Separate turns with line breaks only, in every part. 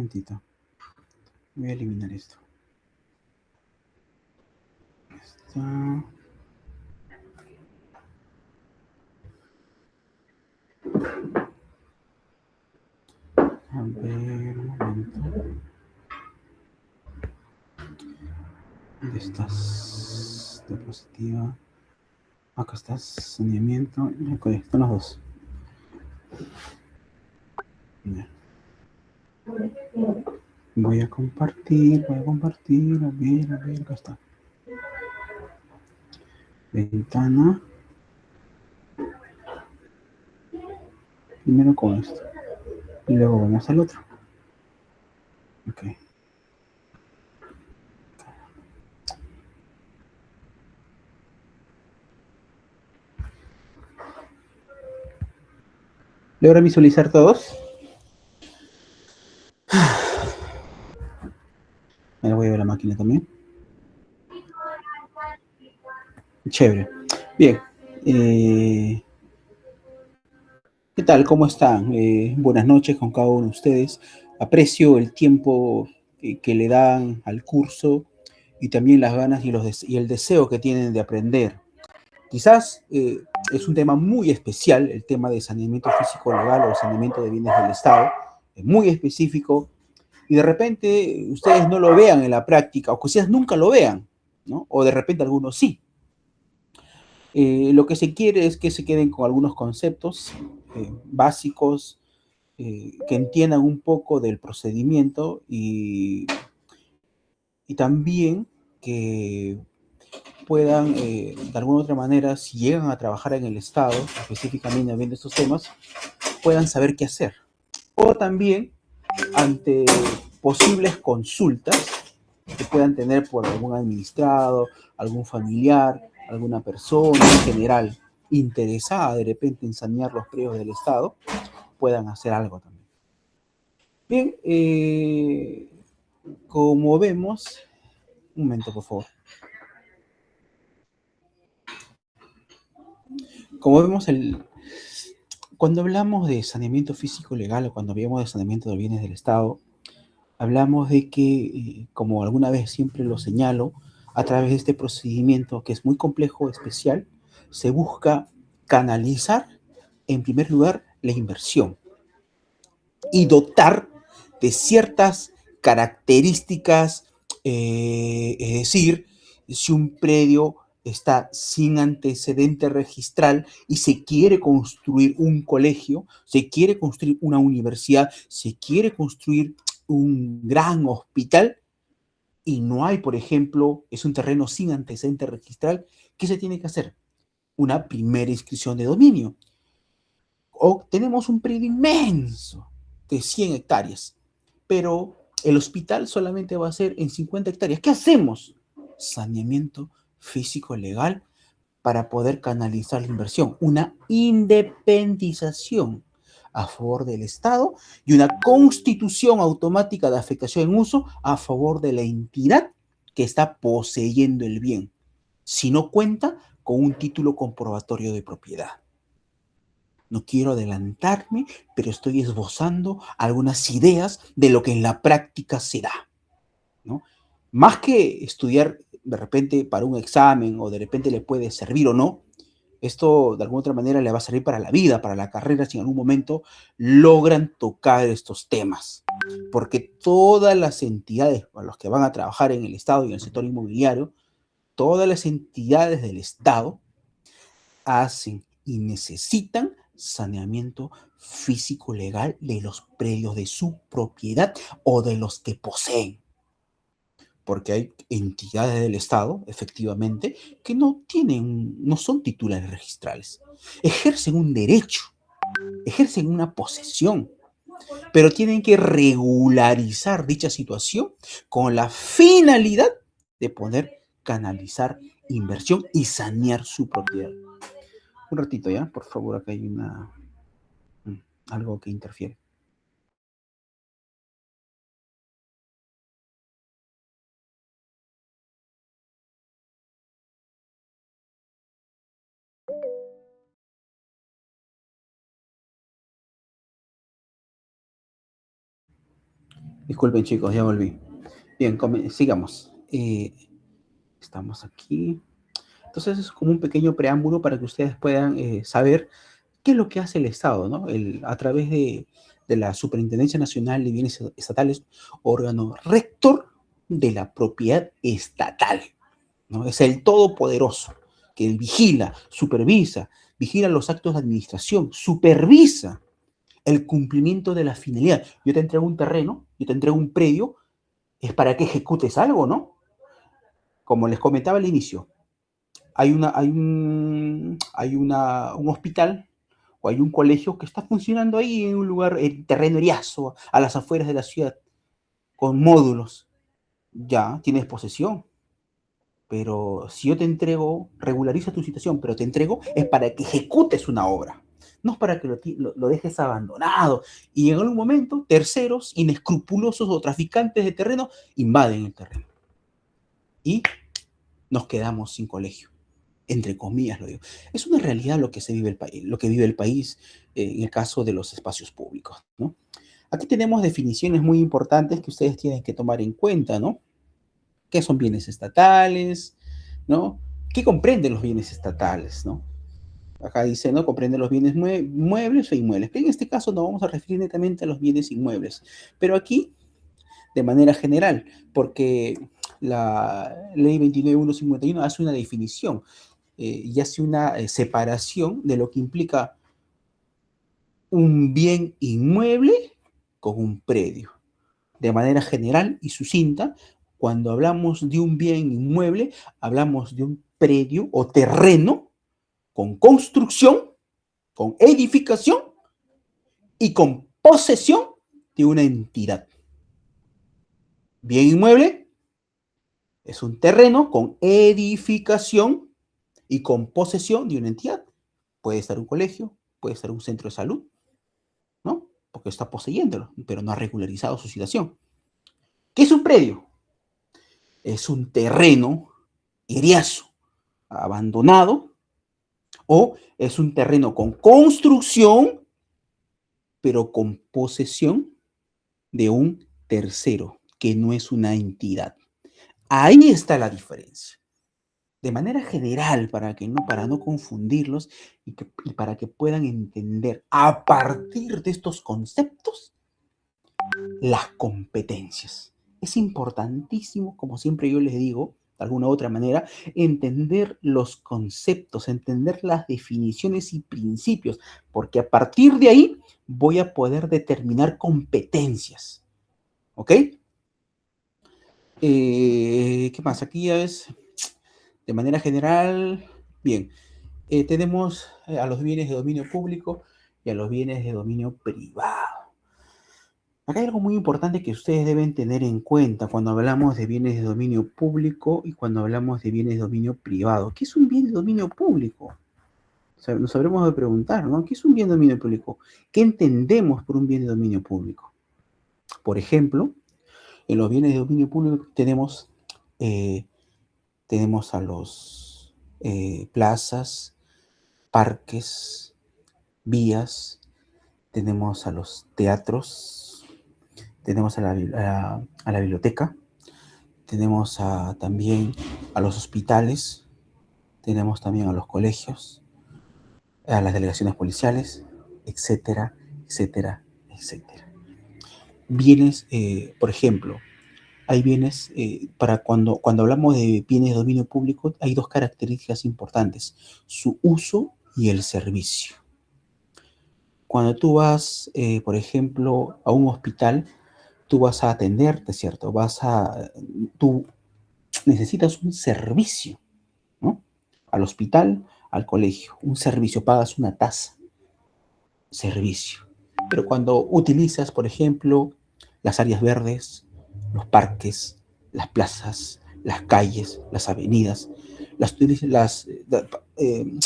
momentito. Voy a eliminar esto. Está. A ver, un momento. ¿Dónde estás? Diapositiva. Acá estás. Saneamiento. Ok, están los dos. Ya. Voy a compartir. A ver, acá está. Ventana. Primero con esto. Y luego vamos al otro. Ok. ¿Logra visualizar todos? Me voy a ver la máquina también. Chévere. Bien. ¿Qué tal? ¿Cómo están? Buenas noches con cada uno de ustedes. Aprecio el tiempo que le dan al curso y también las ganas y el deseo que tienen de aprender. Quizás es un tema muy especial, el tema de saneamiento físico legal o saneamiento de bienes del Estado. Es muy específico y de repente ustedes no lo vean en la práctica o quizás nunca lo vean, ¿no? O de repente algunos sí. Lo que se quiere es que se queden con algunos conceptos básicos, que entiendan un poco del procedimiento y también que puedan, de alguna u otra manera, si llegan a trabajar en el Estado, específicamente viendo estos temas, puedan saber qué hacer. O también, ante posibles consultas que puedan tener por algún administrado, algún familiar, alguna persona en general interesada de repente en sanear los predios del Estado, puedan hacer algo también. Bien, como vemos, un momento por favor. Como vemos, cuando hablamos de saneamiento físico legal o cuando hablamos de saneamiento de bienes del Estado, hablamos de que, como alguna vez siempre lo señalo, a través de este procedimiento que es muy complejo, especial, se busca canalizar, en primer lugar, la inversión y dotar de ciertas características, es decir, si un predio está sin antecedente registral y se quiere construir un colegio, se quiere construir una universidad, se quiere construir un gran hospital y no hay, por ejemplo, es un terreno sin antecedente registral, ¿qué se tiene que hacer? Una primera inscripción de dominio. O tenemos un predio inmenso de 100 hectáreas, pero el hospital solamente va a ser en 50 hectáreas. ¿Qué hacemos? Saneamiento físico legal para poder canalizar la inversión, una independización a favor del Estado y una constitución automática de afectación en uso a favor de la entidad que está poseyendo el bien, si no cuenta con un título comprobatorio de propiedad. No quiero adelantarme, pero estoy esbozando algunas ideas de lo que en la práctica se da, ¿no? Más que estudiar de repente para un examen o de repente le puede servir o no, esto de alguna otra manera le va a servir para la vida, para la carrera, si en algún momento logran tocar estos temas. Porque todas las entidades para los que van a trabajar en el Estado y en el sector inmobiliario, todas las entidades del Estado hacen y necesitan saneamiento físico legal de los predios de su propiedad o de los que poseen. Porque hay entidades del Estado, efectivamente, que no tienen, no son titulares registrales. Ejercen un derecho, ejercen una posesión, pero tienen que regularizar dicha situación con la finalidad de poder canalizar inversión y sanear su propiedad. Un ratito ya, por favor, acá hay algo que interfiere. Disculpen, chicos, ya volví. Bien, sigamos. Estamos aquí. Entonces es como un pequeño preámbulo para que ustedes puedan saber qué es lo que hace el Estado, ¿no? A través de la Superintendencia Nacional de Bienes Estatales, órgano rector de la propiedad estatal, ¿no? Es el todopoderoso que vigila, supervisa, vigila los actos de administración, supervisa el cumplimiento de la finalidad. Yo te entrego un terreno, yo te entrego un predio, es para que ejecutes algo, ¿no? Como les comentaba al inicio, un hospital o hay un colegio que está funcionando ahí en un lugar, en terreno eriazo, a las afueras de la ciudad, con módulos. Ya tienes posesión, pero si yo te entrego, regulariza tu situación, pero te entrego es para que ejecutes una obra, no es para que lo dejes abandonado. Y en algún momento, terceros, inescrupulosos o traficantes de terreno invaden el terreno. Y nos quedamos sin colegio, entre comillas lo digo. Es una realidad lo que se vive el país, lo que vive el país en el caso de los espacios públicos, ¿no? Aquí tenemos definiciones muy importantes que ustedes tienen que tomar en cuenta, ¿no? ¿Qué son bienes estatales? ¿No? ¿Qué comprenden los bienes estatales? ¿No? Acá dice, ¿no? Comprende los bienes muebles o inmuebles. Pero en este caso nos vamos a referir netamente a los bienes inmuebles. Pero aquí, de manera general, porque la ley 29151 hace una definición y hace una separación de lo que implica un bien inmueble con un predio. De manera general y sucinta, cuando hablamos de un bien inmueble, hablamos de un predio o terreno con construcción, con edificación y con posesión de una entidad. Bien inmueble es un terreno con edificación y con posesión de una entidad. Puede estar un colegio, puede estar un centro de salud, ¿no? Porque está poseyéndolo, pero no ha regularizado su situación. ¿Qué es un predio? Es un terreno eriazo, abandonado, o es un terreno con construcción, pero con posesión de un tercero, que no es una entidad. Ahí está la diferencia. De manera general, para no confundirlos y para que puedan entender a partir de estos conceptos las competencias. Es importantísimo, como siempre yo les digo, de alguna u otra manera, entender los conceptos, entender las definiciones y principios, porque a partir de ahí voy a poder determinar competencias. ¿Ok? ¿Qué más? Aquí ya es, de manera general, bien, tenemos a los bienes de dominio público y a los bienes de dominio privado. Acá hay algo muy importante que ustedes deben tener en cuenta cuando hablamos de bienes de dominio público y cuando hablamos de bienes de dominio privado. ¿Qué es un bien de dominio público? O sea, nos habremos de preguntar, ¿no? ¿Qué es un bien de dominio público? ¿Qué entendemos por un bien de dominio público? Por ejemplo, en los bienes de dominio público eh, tenemos a los plazas, parques, vías, tenemos a los teatros, tenemos a la biblioteca, tenemos también a los hospitales, tenemos también a los colegios, a las delegaciones policiales, etcétera, etcétera, etcétera. Bienes, por ejemplo, hay bienes, para cuando hablamos de bienes de dominio público, hay dos características importantes, su uso y el servicio. Cuando tú vas, por ejemplo, a un hospital, tú vas a atenderte, ¿cierto? Tú necesitas un servicio, ¿no? Al hospital, al colegio, un servicio, pagas una tasa, servicio. Pero cuando utilizas, por ejemplo, las áreas verdes, los parques, las plazas, las calles, las avenidas, eh,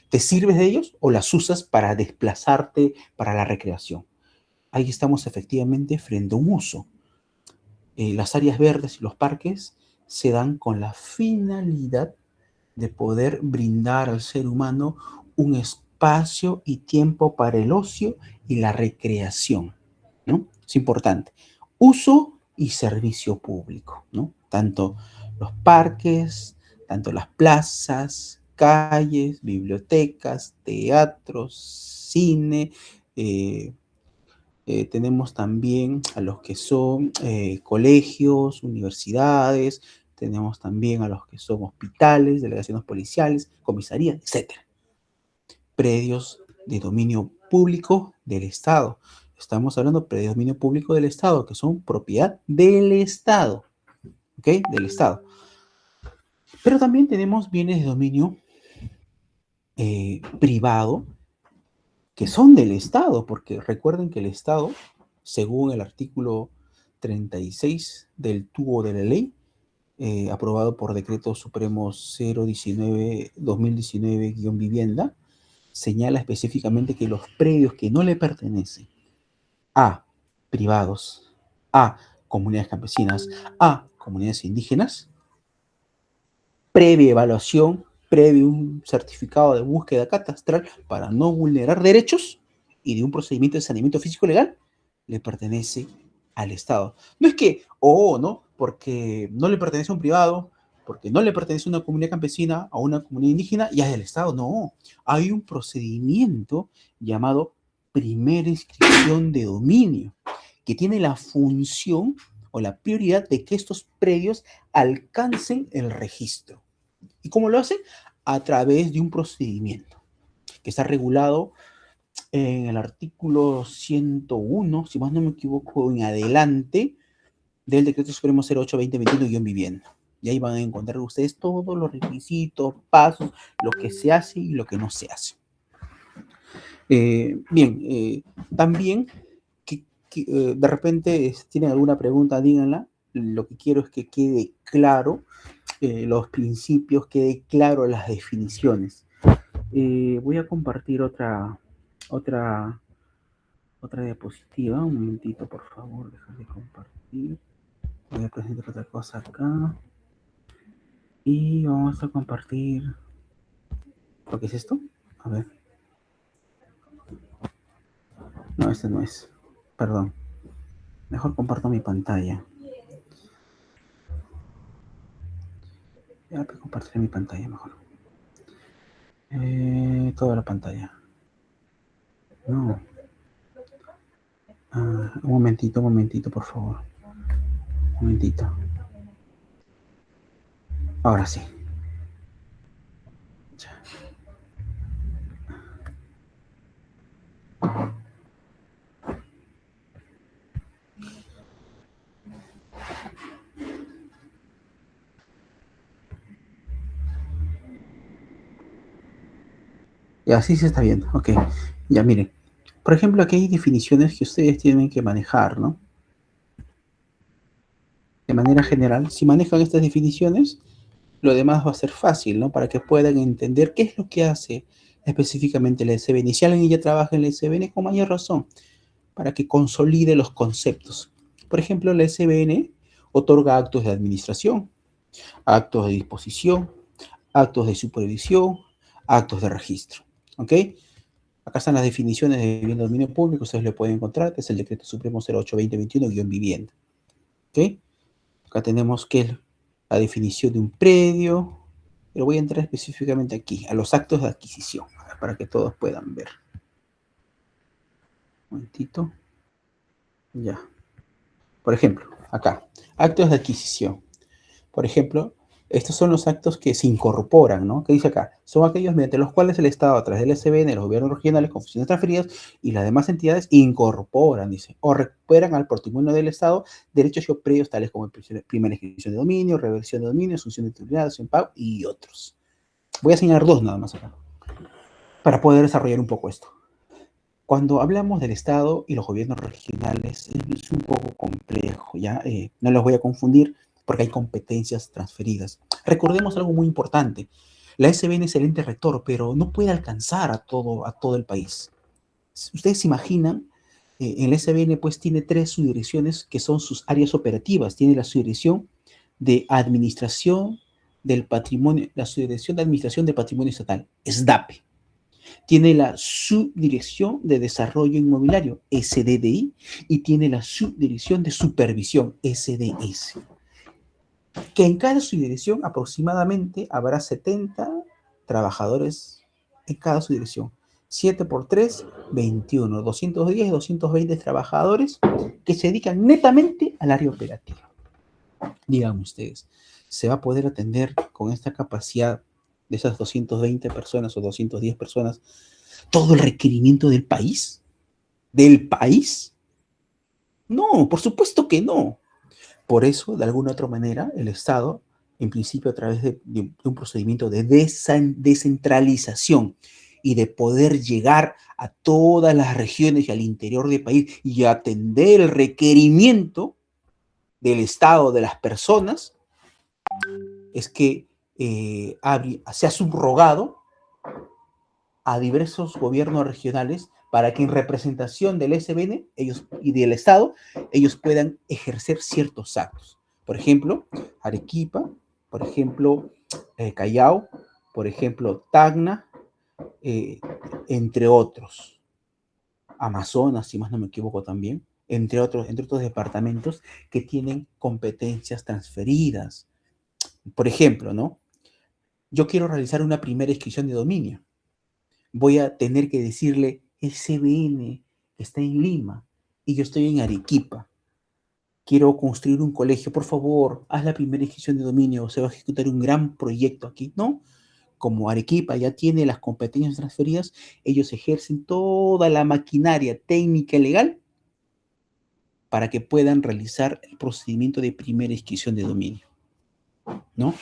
¿te sirves de ellos o las usas para desplazarte para la recreación? Ahí estamos efectivamente frente a un uso. Las áreas verdes y los parques se dan con la finalidad de poder brindar al ser humano un espacio y tiempo para el ocio y la recreación, ¿no? Es importante. uso y servicio público, ¿no? Tanto los parques, tanto las plazas, calles, bibliotecas, teatros, cine, tenemos también a los que son colegios, universidades, tenemos también a los que son hospitales, delegaciones policiales, comisarías, etcétera. Predios de dominio público del Estado. Estamos hablando de predios de dominio público del Estado, que son propiedad del Estado, ¿ok? Del Estado. Pero también tenemos bienes de dominio privado, que son del Estado, porque recuerden que el Estado, según el artículo 36 del tubo de la ley, aprobado por Decreto Supremo 019-2019-vivienda, señala específicamente que los predios que no le pertenecen a privados, a comunidades campesinas, a comunidades indígenas, previa evaluación, previo un certificado de búsqueda catastral para no vulnerar derechos y de un procedimiento de saneamiento físico legal, le pertenece al Estado. No es que, no, porque no le pertenece a un privado, porque no le pertenece a una comunidad campesina, a una comunidad indígena, ya es del Estado. No, hay un procedimiento llamado primera inscripción de dominio, que tiene la función o la prioridad de que estos predios alcancen el registro. ¿Y cómo lo hacen? A través de un procedimiento que está regulado en el artículo 101, si más no me equivoco, en adelante, del Decreto Supremo 08-2021-vivienda. Y ahí van a encontrar ustedes todos los requisitos, pasos, lo que se hace y lo que no se hace. También, de repente tienen alguna pregunta, díganla. Lo que quiero es que quede claro los principios, quede claro las definiciones. Voy a compartir otra diapositiva. Un momentito, por favor, déjame compartir. Voy a presentar otra cosa acá. Y vamos a compartir. ¿Lo que es esto? A ver. No, este no es. Perdón. Mejor comparto mi pantalla. Ya, pues compartiré mi pantalla mejor. Toda la pantalla. No. Un momentito, por favor. Un momentito. Ahora sí. Y así se está viendo. Ok. Ya miren. Por ejemplo, aquí hay definiciones que ustedes tienen que manejar, ¿no? De manera general, si manejan estas definiciones, lo demás va a ser fácil, ¿no? Para que puedan entender qué es lo que hace específicamente la SBN. Si alguien ya trabaja en la SBN, con mayor razón, para que consolide los conceptos. Por ejemplo, la SBN otorga actos de administración, actos de disposición, actos de supervisión, actos de registro. ¿Ok? Acá están las definiciones de bien de dominio público, ustedes lo pueden encontrar, que es el Decreto Supremo 08-2021-vivienda. ¿Ok? Acá tenemos que la definición de un predio, pero voy a entrar específicamente aquí, a los actos de adquisición, para que todos puedan ver. Un momentito. Ya. Por ejemplo, acá, actos de adquisición. Por ejemplo, estos son los actos que se incorporan, ¿no? ¿Qué dice acá? Son aquellos mediante los cuales el Estado, a través del SBN, los gobiernos regionales, con funciones transferidas y las demás entidades incorporan, dice, o recuperan al patrimonio del Estado derechos y predios tales como primera inscripción de dominio, reversión de dominio, asunción de titularidad, dación pago y otros. Voy a señalar dos nada más acá, para poder desarrollar un poco esto. Cuando hablamos del Estado y los gobiernos regionales, es un poco complejo, ¿ya? No los voy a confundir porque hay competencias transferidas. Recordemos algo muy importante. La SBN es el ente rector, pero no puede alcanzar a todo el país. Ustedes se imaginan, en la SBN pues tiene 3 subdirecciones que son sus áreas operativas. Tiene la subdirección de administración del patrimonio, la subdirección de administración del patrimonio estatal, SDAPE. tiene la Subdirección de Desarrollo Inmobiliario, SDDI, y tiene la Subdirección de Supervisión, SDS. Que en cada subdirección aproximadamente habrá 70 trabajadores en cada subdirección. 7 por 3, 21, 210, 220 trabajadores que se dedican netamente al área operativa. Digan ustedes, ¿se va a poder atender con esta capacidad de esas 220 personas o 210 personas todo el requerimiento del país? ¿Del país? No, por supuesto que no. Por eso, de alguna otra manera, el Estado, en principio a través de un procedimiento de descentralización y de poder llegar a todas las regiones y al interior del país y atender el requerimiento del Estado, de las personas, es que se ha subrogado a diversos gobiernos regionales para que en representación del SBN ellos, y del Estado, ellos puedan ejercer ciertos actos. Por ejemplo, Arequipa, por ejemplo, Callao, por ejemplo, Tacna, entre otros. Amazonas, si más no me equivoco también, entre otros departamentos que tienen competencias transferidas. Por ejemplo, ¿no? Yo quiero realizar una primera inscripción de dominio. Voy a tener que decirle, el CBN está en Lima y yo estoy en Arequipa. Quiero construir un colegio, por favor, haz la primera inscripción de dominio, se va a ejecutar un gran proyecto aquí. No, como Arequipa ya tiene las competencias transferidas, ellos ejercen toda la maquinaria técnica y legal para que puedan realizar el procedimiento de primera inscripción de dominio, ¿no?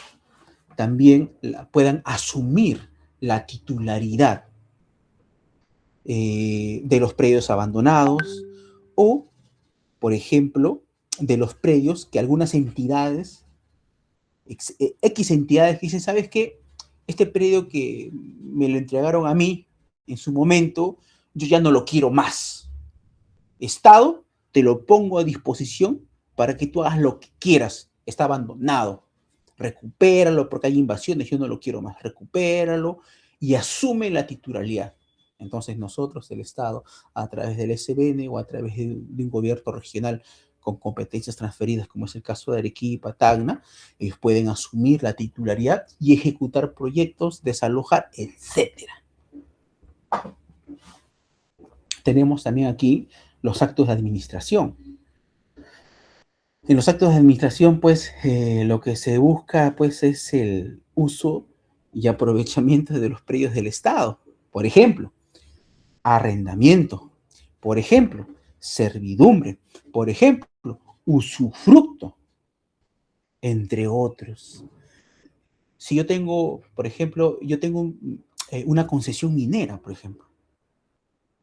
También puedan asumir la titularidad de los predios abandonados o, por ejemplo, de los predios que algunas entidades, X entidades, dicen, ¿sabes qué? Este predio que me lo entregaron a mí en su momento, yo ya no lo quiero más. Estado, te lo pongo a disposición para que tú hagas lo que quieras. Está abandonado. Recupéralo porque hay invasiones, yo no lo quiero más. Recupéralo y asume la titularidad. Entonces nosotros, el Estado, a través del SBN o a través de un gobierno regional con competencias transferidas, como es el caso de Arequipa, Tacna, ellos pueden asumir la titularidad y ejecutar proyectos, desalojar, etc. Tenemos también aquí los actos de administración. En los actos de administración, pues, lo que se busca, pues, es el uso y aprovechamiento de los predios del Estado. Por ejemplo, arrendamiento. Por ejemplo, servidumbre. Por ejemplo, usufructo, entre otros. Si yo tengo, por ejemplo, una concesión minera, por ejemplo.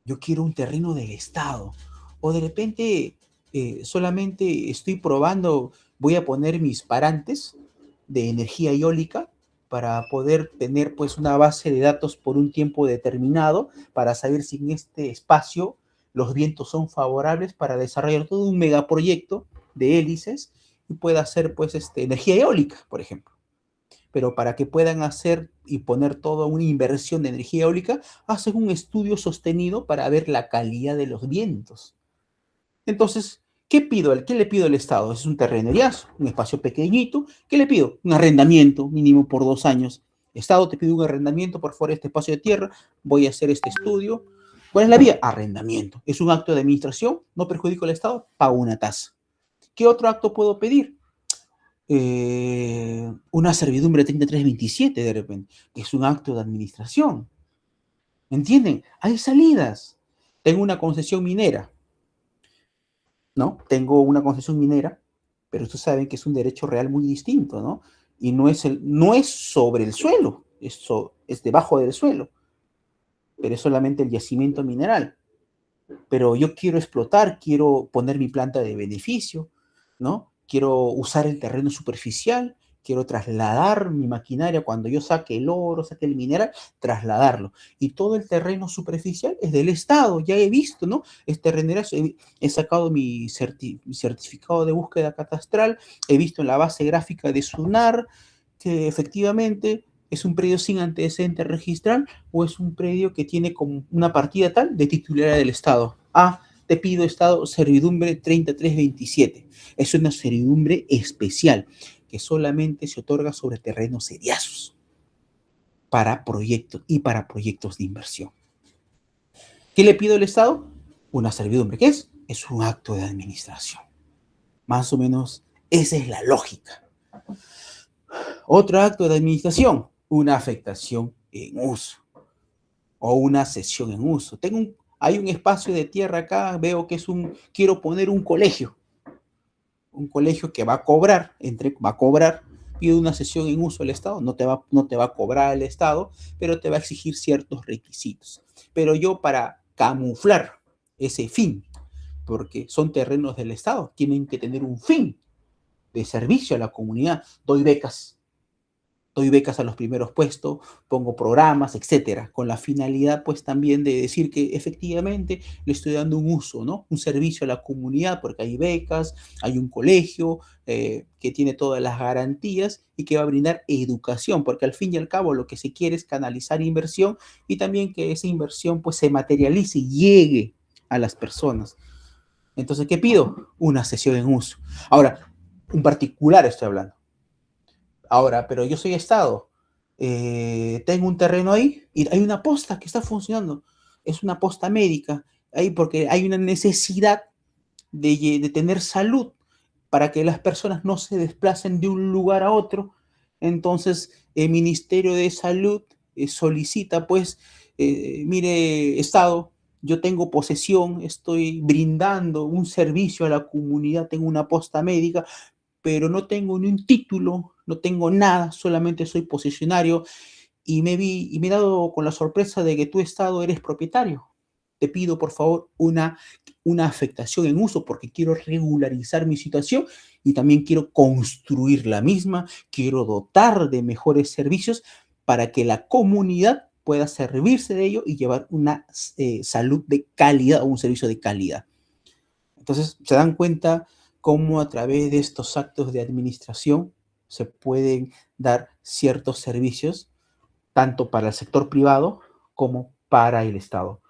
Yo quiero un terreno del Estado. O de repente solamente estoy probando, voy a poner mis parantes de energía eólica para poder tener pues una base de datos por un tiempo determinado para saber si en este espacio los vientos son favorables para desarrollar todo un megaproyecto de hélices y pueda hacer pues energía eólica, por ejemplo. Pero para que puedan hacer y poner toda una inversión de energía eólica, hacen un estudio sostenido para ver la calidad de los vientos. Entonces, ¿qué le pido al Estado? Es un terreneriazo, un espacio pequeñito. ¿Qué le pido? Un arrendamiento mínimo por 2 años. Estado, te pido un arrendamiento por fuera de este espacio de tierra, voy a hacer este estudio. ¿Cuál es la vía? Arrendamiento. Es un acto de administración, no perjudico al Estado, pago una tasa. ¿Qué otro acto puedo pedir? Una servidumbre 3327 de repente, que es un acto de administración. ¿Entienden? Hay salidas. Tengo una concesión minera, ¿no? Tengo una concesión minera, pero ustedes saben que es un derecho real muy distinto, ¿no? Y no es sobre el suelo, es debajo del suelo, pero es solamente el yacimiento mineral. Pero yo quiero explotar, quiero poner mi planta de beneficio, ¿no? Quiero usar el terreno superficial, quiero trasladar mi maquinaria cuando yo saque el oro, saque el mineral, trasladarlo. Y todo el terreno superficial es del Estado, ya he visto, ¿no? He sacado mi certificado de búsqueda catastral, he visto en la base gráfica de SUNAR que efectivamente ¿Es un predio sin antecedente registral o es un predio que tiene como una partida tal de titularidad del Estado? Ah, te pido Estado servidumbre 3327. Es una servidumbre especial que solamente se otorga sobre terrenos seriazos para proyectos y para proyectos de inversión. ¿Qué le pido al Estado? Una servidumbre. ¿Qué es? Es un acto de administración. Más o menos esa es la lógica. Otro acto de administración, una afectación en uso o una cesión en uso. Hay un espacio de tierra acá, veo que quiero poner un colegio que va a cobrar, pide una cesión en uso al Estado, no te va a cobrar el Estado, pero te va a exigir ciertos requisitos. Pero yo para camuflar ese fin, porque son terrenos del Estado, tienen que tener un fin de servicio a la comunidad, doy becas a los primeros puestos, pongo programas, etcétera, con la finalidad pues también de decir que efectivamente le estoy dando un uso, ¿no? Un servicio a la comunidad porque hay becas, hay un colegio que tiene todas las garantías y que va a brindar educación, porque al fin y al cabo lo que se quiere es canalizar inversión y también que esa inversión pues se materialice y llegue a las personas. Entonces, ¿qué pido? Una cesión en uso. Ahora, un particular estoy hablando. Ahora, pero yo soy Estado. Tengo un terreno ahí y hay una posta que está funcionando. Es una posta médica. Ahí porque hay una necesidad de tener salud para que las personas no se desplacen de un lugar a otro. Entonces, el Ministerio de Salud solicita, pues, mire, Estado, yo tengo posesión, estoy brindando un servicio a la comunidad, tengo una posta médica, pero no tengo ni un título, no tengo nada, solamente soy posesionario y me he dado con la sorpresa de que tú, Estado, eres propietario. Te pido, por favor, una afectación en uso porque quiero regularizar mi situación y también quiero construir la misma, quiero dotar de mejores servicios para que la comunidad pueda servirse de ello y llevar una salud de calidad o un servicio de calidad. Entonces, se dan cuenta cómo a través de estos actos de administración se pueden dar ciertos servicios, tanto para el sector privado como para el Estado.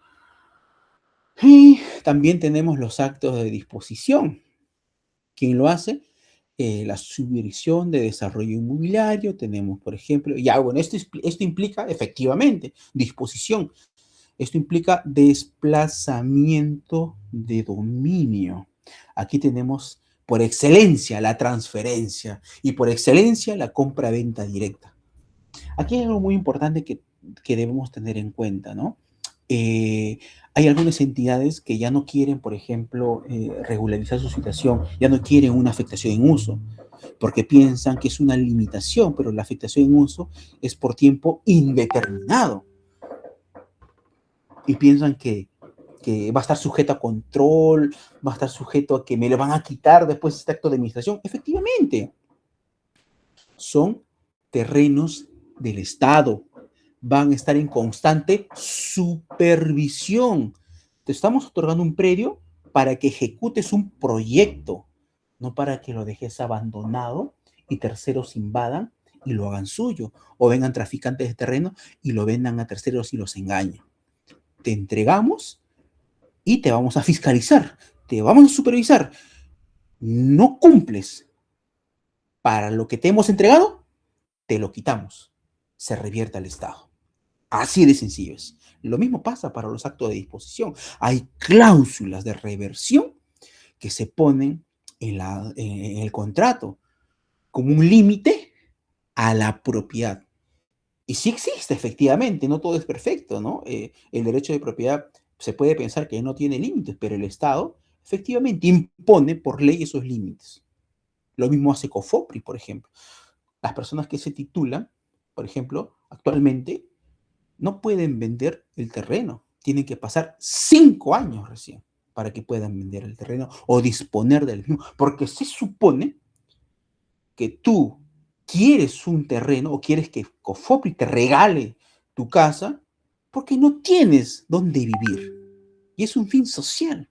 Y también tenemos los actos de disposición. ¿Quién lo hace? La subdirección de desarrollo inmobiliario. Tenemos, por ejemplo, ya bueno, esto implica efectivamente disposición. Esto implica desplazamiento de dominio. Aquí tenemos por excelencia la transferencia y por excelencia la compra-venta directa. Aquí hay algo muy importante que debemos tener en cuenta, ¿no? Hay algunas entidades que ya no quieren, por ejemplo, regularizar su situación, ya no quieren una afectación en uso, porque piensan que es una limitación, pero la afectación en uso es por tiempo indeterminado y piensan que va a estar sujeto a control, va a estar sujeto a que me le van a quitar después de este acto de administración. Efectivamente, son terrenos del Estado, van a estar en constante supervisión. Te estamos otorgando un predio para que ejecutes un proyecto, no para que lo dejes abandonado y terceros invadan y lo hagan suyo, o vengan traficantes de terreno y lo vendan a terceros y los engañen. Te entregamos y te vamos a fiscalizar, te vamos a supervisar. No cumples para lo que te hemos entregado, te lo quitamos. Se revierte al Estado. Así de sencillo es. Lo mismo pasa para los actos de disposición. Hay cláusulas de reversión que se ponen en el contrato como un límite a la propiedad. Y sí existe, efectivamente, no todo es perfecto, ¿no? El derecho de propiedad se puede pensar que no tiene límites, pero el Estado efectivamente impone por ley esos límites. Lo mismo hace COFOPRI, por ejemplo. Las personas que se titulan, por ejemplo, actualmente no pueden vender el terreno. Tienen que pasar 5 años recién para que puedan vender el terreno o disponer del mismo. Porque se supone que tú quieres un terreno o quieres que COFOPRI te regale tu casa porque no tienes dónde vivir. Y es un fin social,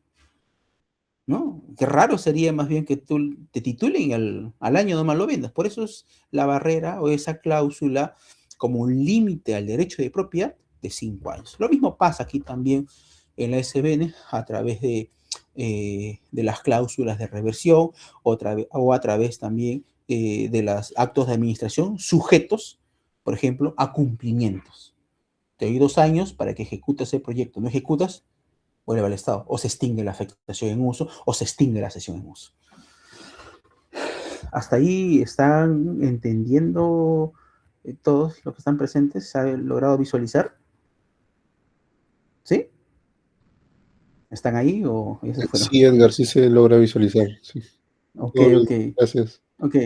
¿no? Qué raro sería más bien que tú te titulen y al año nomás lo vendas. Por eso es la barrera o esa cláusula como un límite al derecho de propiedad de 5 años. Lo mismo pasa aquí también en la SBN a través de las cláusulas de reversión o a través también de los actos de administración sujetos, por ejemplo, a cumplimientos. Te doy 2 años para que ejecutes el proyecto. No ejecutas, vuelve al Estado. O se extingue la afectación en uso o se extingue la cesión en uso. ¿Hasta ahí están entendiendo todos los que están presentes? ¿Se ha logrado visualizar? ¿Sí? ¿Están ahí o ya se fueron?
Sí, Edgar, sí se logra visualizar. Sí.
Ok,
Todo bien,
ok.
gracias.
Ok,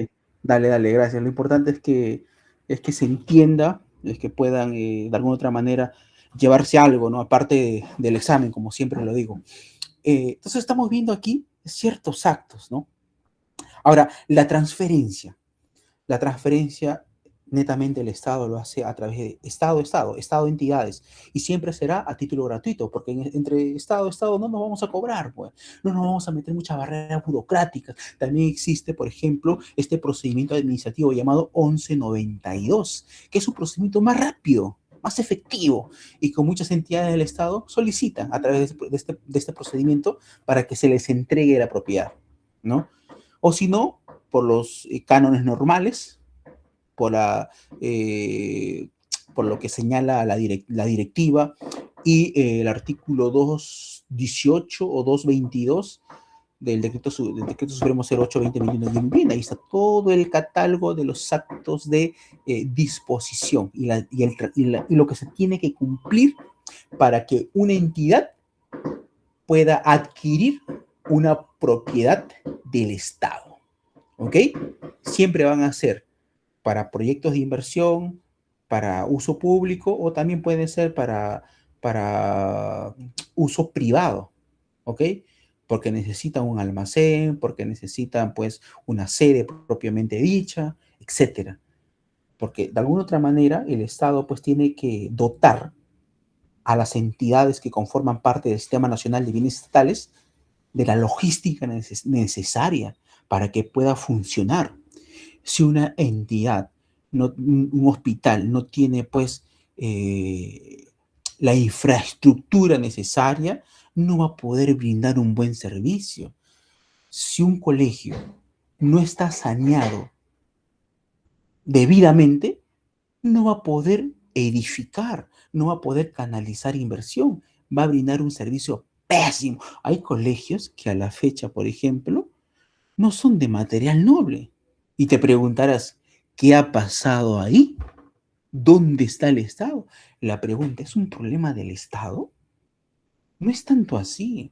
dale, gracias. Lo importante es que se entienda, es que puedan de alguna otra manera llevarse algo, ¿no? Aparte del examen, como siempre lo digo. Entonces estamos viendo aquí ciertos actos, ¿no? Ahora, la transferencia netamente el Estado lo hace a través de Estado, entidades, y siempre será a título gratuito, porque entre Estado, no nos vamos a cobrar, pues, no nos vamos a meter muchas barreras burocráticas. También existe, por ejemplo, este procedimiento administrativo llamado 1192, que es un procedimiento más rápido, más efectivo, y con muchas entidades del Estado solicitan a través de este procedimiento para que se les entregue la propiedad, ¿no? O si no, por los cánones normales, por, la, eh, por lo que señala la directiva y el artículo 218 o 222 del decreto supremo 08-2021 bien, ahí está todo el catálogo de los actos de disposición y lo que se tiene que cumplir para que una entidad pueda adquirir una propiedad del Estado. ¿Ok? Siempre van a ser para proyectos de inversión, para uso público o también pueden ser para uso privado. ¿Ok? Porque necesitan un almacén, porque necesitan pues una sede propiamente dicha, etcétera. Porque de alguna otra manera el Estado pues tiene que dotar a las entidades que conforman parte del Sistema Nacional de Bienes Estatales de la logística necesaria para que pueda funcionar. Si una entidad, un hospital, no tiene pues la infraestructura necesaria, no va a poder brindar un buen servicio. Si un colegio no está saneado debidamente, no va a poder edificar, no va a poder canalizar inversión, va a brindar un servicio pésimo. Hay colegios que a la fecha, por ejemplo, no son de material noble. Y te preguntarás, ¿qué ha pasado ahí? ¿Dónde está el Estado? La pregunta, ¿es un problema del Estado? No es tanto así,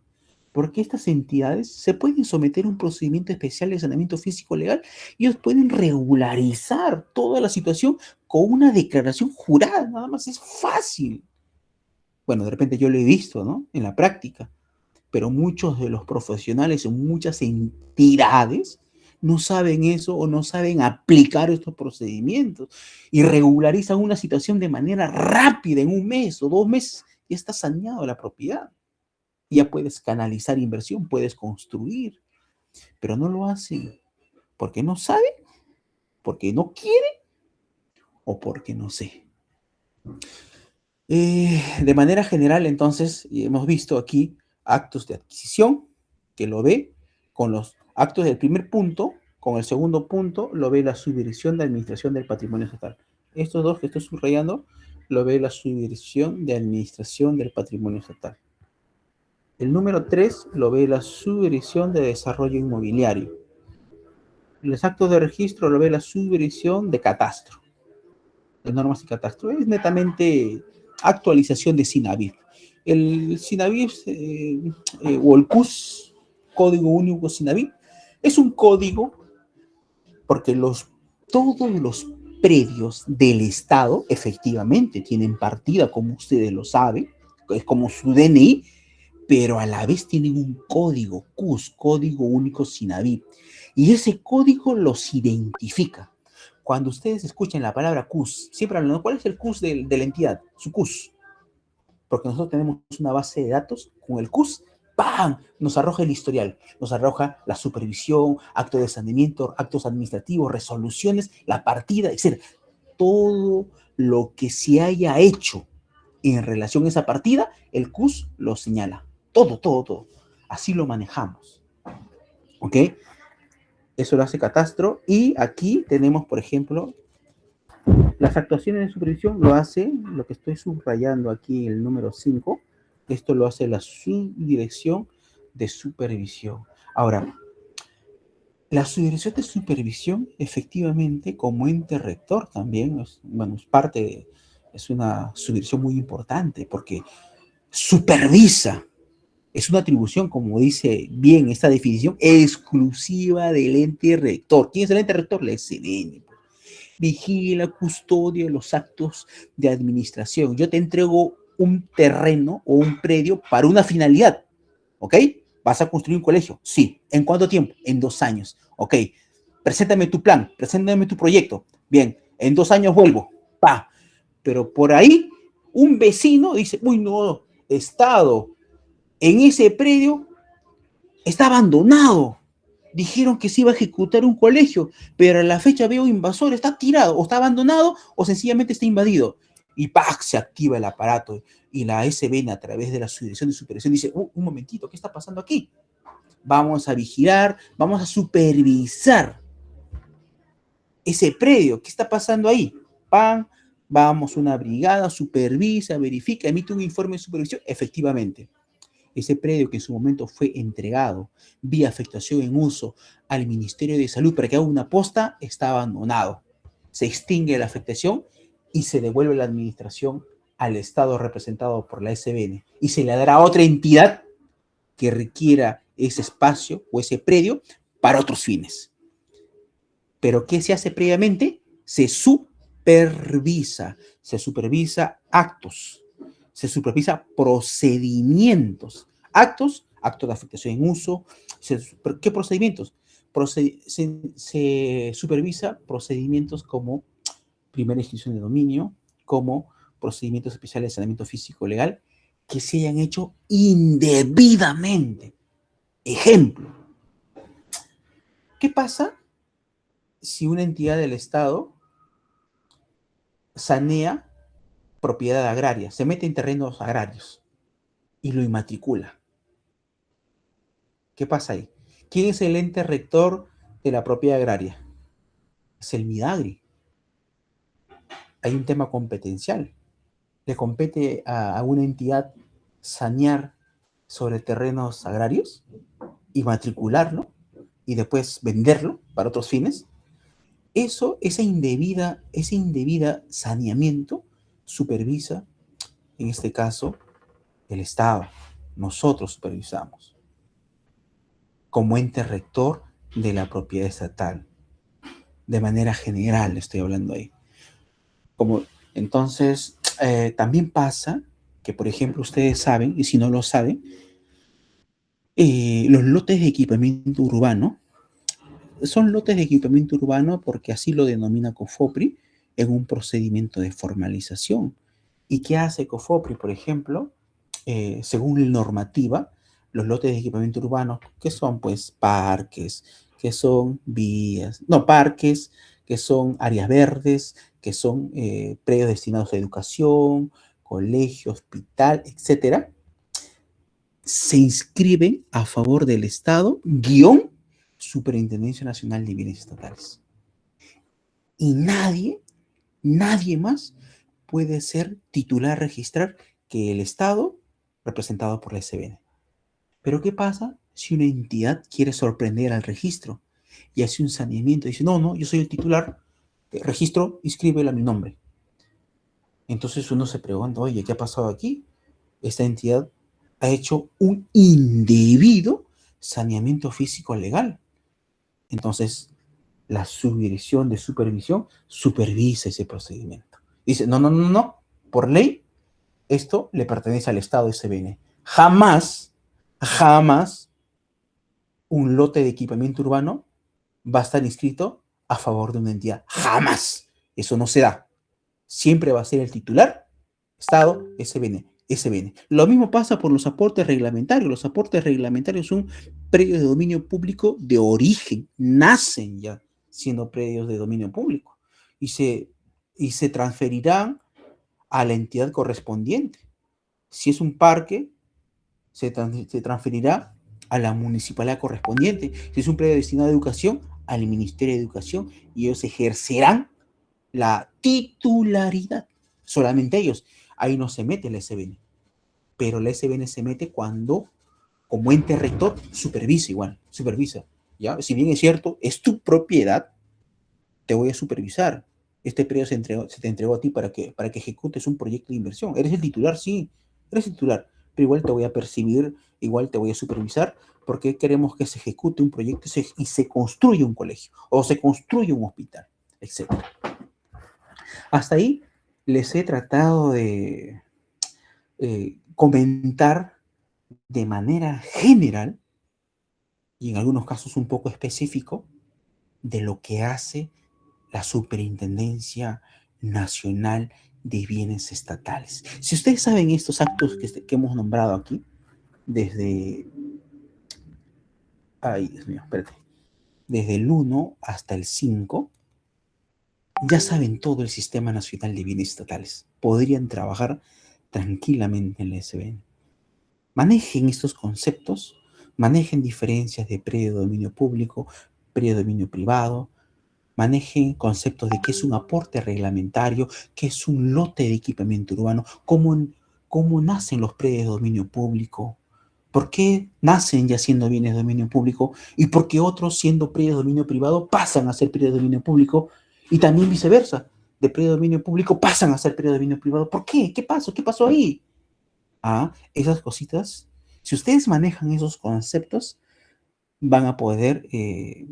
porque estas entidades se pueden someter a un procedimiento especial de saneamiento físico legal y ellos pueden regularizar toda la situación con una declaración jurada, nada más es fácil. Bueno, de repente yo lo he visto, ¿no? En la práctica, pero muchos de los profesionales en muchas entidades no saben eso o no saben aplicar estos procedimientos y regularizan una situación de manera rápida en 1 mes o 2 meses y está saneado la propiedad. Ya puedes canalizar inversión, puedes construir, pero no lo hacen porque no saben, porque no quieren o porque no sé. De manera general, entonces, hemos visto aquí actos de adquisición, que lo ve con los actos del primer punto, con el segundo punto lo ve la subdirección de administración del patrimonio estatal. Estos dos que estoy subrayando lo ve la subdirección de administración del patrimonio estatal. El número 3 lo ve la subdirección de desarrollo inmobiliario. Los actos de registro lo ve la subdirección de catastro. De normas y catastro es netamente actualización de SINAVIP. El SINAVIP o el CUS, Código Único SINAVIP, es un código porque todos los predios del Estado efectivamente tienen partida, como ustedes lo saben, es como su DNI, pero a la vez tienen un código CUS, Código Único SINAVIP, y ese código los identifica. Cuando ustedes escuchen la palabra CUS, siempre hablan, ¿cuál es el CUS de la entidad? Su CUS. Porque nosotros tenemos una base de datos con el CUS, ¡pam! Nos arroja el historial, nos arroja la supervisión, actos de saneamiento, actos administrativos, resoluciones, la partida, etc. todo lo que se haya hecho en relación a esa partida, el CUS lo señala. Todo, todo, todo. Así lo manejamos. ¿Ok? Eso lo hace Catastro. Y aquí tenemos, por ejemplo, las actuaciones de supervisión lo hace, lo que estoy subrayando aquí, el número 5, esto lo hace la subdirección de supervisión. Ahora, la subdirección de supervisión, efectivamente, como ente rector también, bueno, es una subdirección muy importante porque supervisa, es una atribución, como dice bien esta definición, exclusiva del ente rector. ¿Quién es el ente rector? La SDN. Vigila, custodia los actos de administración. Yo te entrego un terreno o un predio para una finalidad, ¿ok? ¿Vas a construir un colegio? Sí. ¿En cuánto tiempo? En 2 años. Ok. Preséntame tu plan, preséntame tu proyecto. Bien, en 2 años vuelvo. Pa. Pero por ahí, un vecino dice, uy, no, Estado, en ese predio está abandonado. Dijeron que se iba a ejecutar un colegio, pero a la fecha veo invasor, está tirado, o está abandonado, o sencillamente está invadido. Y ¡pac! Se activa el aparato y la SBN a través de la subdirección de supervisión dice, un momentito, ¿qué está pasando aquí? Vamos a vigilar, vamos a supervisar ese predio, ¿qué está pasando ahí? ¡Pam! Vamos, una brigada, supervisa, verifica, emite un informe de supervisión, efectivamente. Ese predio que en su momento fue entregado vía afectación en uso al Ministerio de Salud para que haga una posta, está abandonado. Se extingue la afectación y se devuelve la administración al Estado representado por la SBN y se le dará a otra entidad que requiera ese espacio o ese predio para otros fines. Pero ¿qué se hace previamente? Se supervisa actos, se supervisa procedimientos, actos de afectación en uso. ¿Qué procedimientos? Se supervisa procedimientos como primera inscripción de dominio, como procedimientos especiales de saneamiento físico legal, que se hayan hecho indebidamente. Ejemplo, ¿qué pasa si una entidad del Estado sanea propiedad agraria, se mete en terrenos agrarios y lo inmatricula? ¿Qué pasa ahí? ¿Quién es el ente rector de la propiedad agraria? Es el Midagri. Hay un tema competencial. ¿Le compete a una entidad sanear sobre terrenos agrarios y matricularlo y después venderlo para otros fines? Ese indebida saneamiento supervisa, en este caso, el Estado. Nosotros supervisamos como ente rector de la propiedad estatal. De manera general estoy hablando ahí. Entonces, también pasa que, por ejemplo, ustedes saben, y si no lo saben, los lotes de equipamiento urbano son lotes de equipamiento urbano porque así lo denomina COFOPRI en un procedimiento de formalización. ¿Y qué hace COFOPRI, por ejemplo? Según la normativa, los lotes de equipamiento urbano, que son pues parques, que son vías, no, parques, que son áreas verdes, que son predios destinados a educación, colegio, hospital, etcétera, se inscriben a favor del Estado, guión Superintendencia Nacional de Bienes Estatales. Y nadie más puede ser titular registrar que el Estado representado por la SBN. Pero ¿qué pasa si una entidad quiere sorprender al registro y hace un saneamiento y dice, no, yo soy el titular, registro, inscríbelo a mi nombre? Entonces uno se pregunta, oye, ¿qué ha pasado aquí? Esta entidad ha hecho un indebido saneamiento físico legal. Entonces, la subdirección de supervisión supervisa ese procedimiento. Dice, no, por ley, esto le pertenece al Estado SBN. Jamás un lote de equipamiento urbano va a estar inscrito a favor de una entidad. Jamás. Eso no se da. Siempre va a ser el titular, Estado, SBN. Lo mismo pasa por los aportes reglamentarios. Los aportes reglamentarios son predios de dominio público de origen. Nacen ya siendo predios de dominio público. Y se y se transferirán a la entidad correspondiente. Si es un parque, se transferirá a la municipalidad correspondiente. Si es un predio destinado a educación, al Ministerio de Educación, y ellos ejercerán la titularidad. Solamente ellos. Ahí no se mete la SBN. Pero la SBN se mete cuando, como ente rector, supervisa. ¿Ya? Si bien es cierto, es tu propiedad, te voy a supervisar. Este predio se te entregó a ti para que ejecutes un proyecto de inversión. Eres el titular, sí, eres el titular, pero igual te voy a percibir, igual te voy a supervisar, porque queremos que se ejecute un proyecto y se construya un colegio, o se construya un hospital, etc. Hasta ahí les he tratado de comentar de manera general, y en algunos casos un poco específico, de lo que hace la Superintendencia Nacional de Bienes Estatales. Si ustedes saben estos actos que hemos nombrado aquí, desde... Ay, Dios mío, espérate. Desde el 1 hasta el 5, ya saben todo el Sistema Nacional de Bienes Estatales. Podrían trabajar tranquilamente en la SBN. Manejen estos conceptos, manejen diferencias de predio de dominio público, predio de dominio privado, manejen conceptos de qué es un aporte reglamentario, qué es un lote de equipamiento urbano, cómo nacen los predios de dominio público, por qué nacen ya siendo bienes de dominio público y por qué otros siendo predios de dominio privado pasan a ser predios de dominio público y también viceversa, de predio de dominio público pasan a ser predio de dominio privado. ¿Por qué? ¿Qué pasó? ¿Qué pasó ahí? Esas cositas, si ustedes manejan esos conceptos, van a poder, de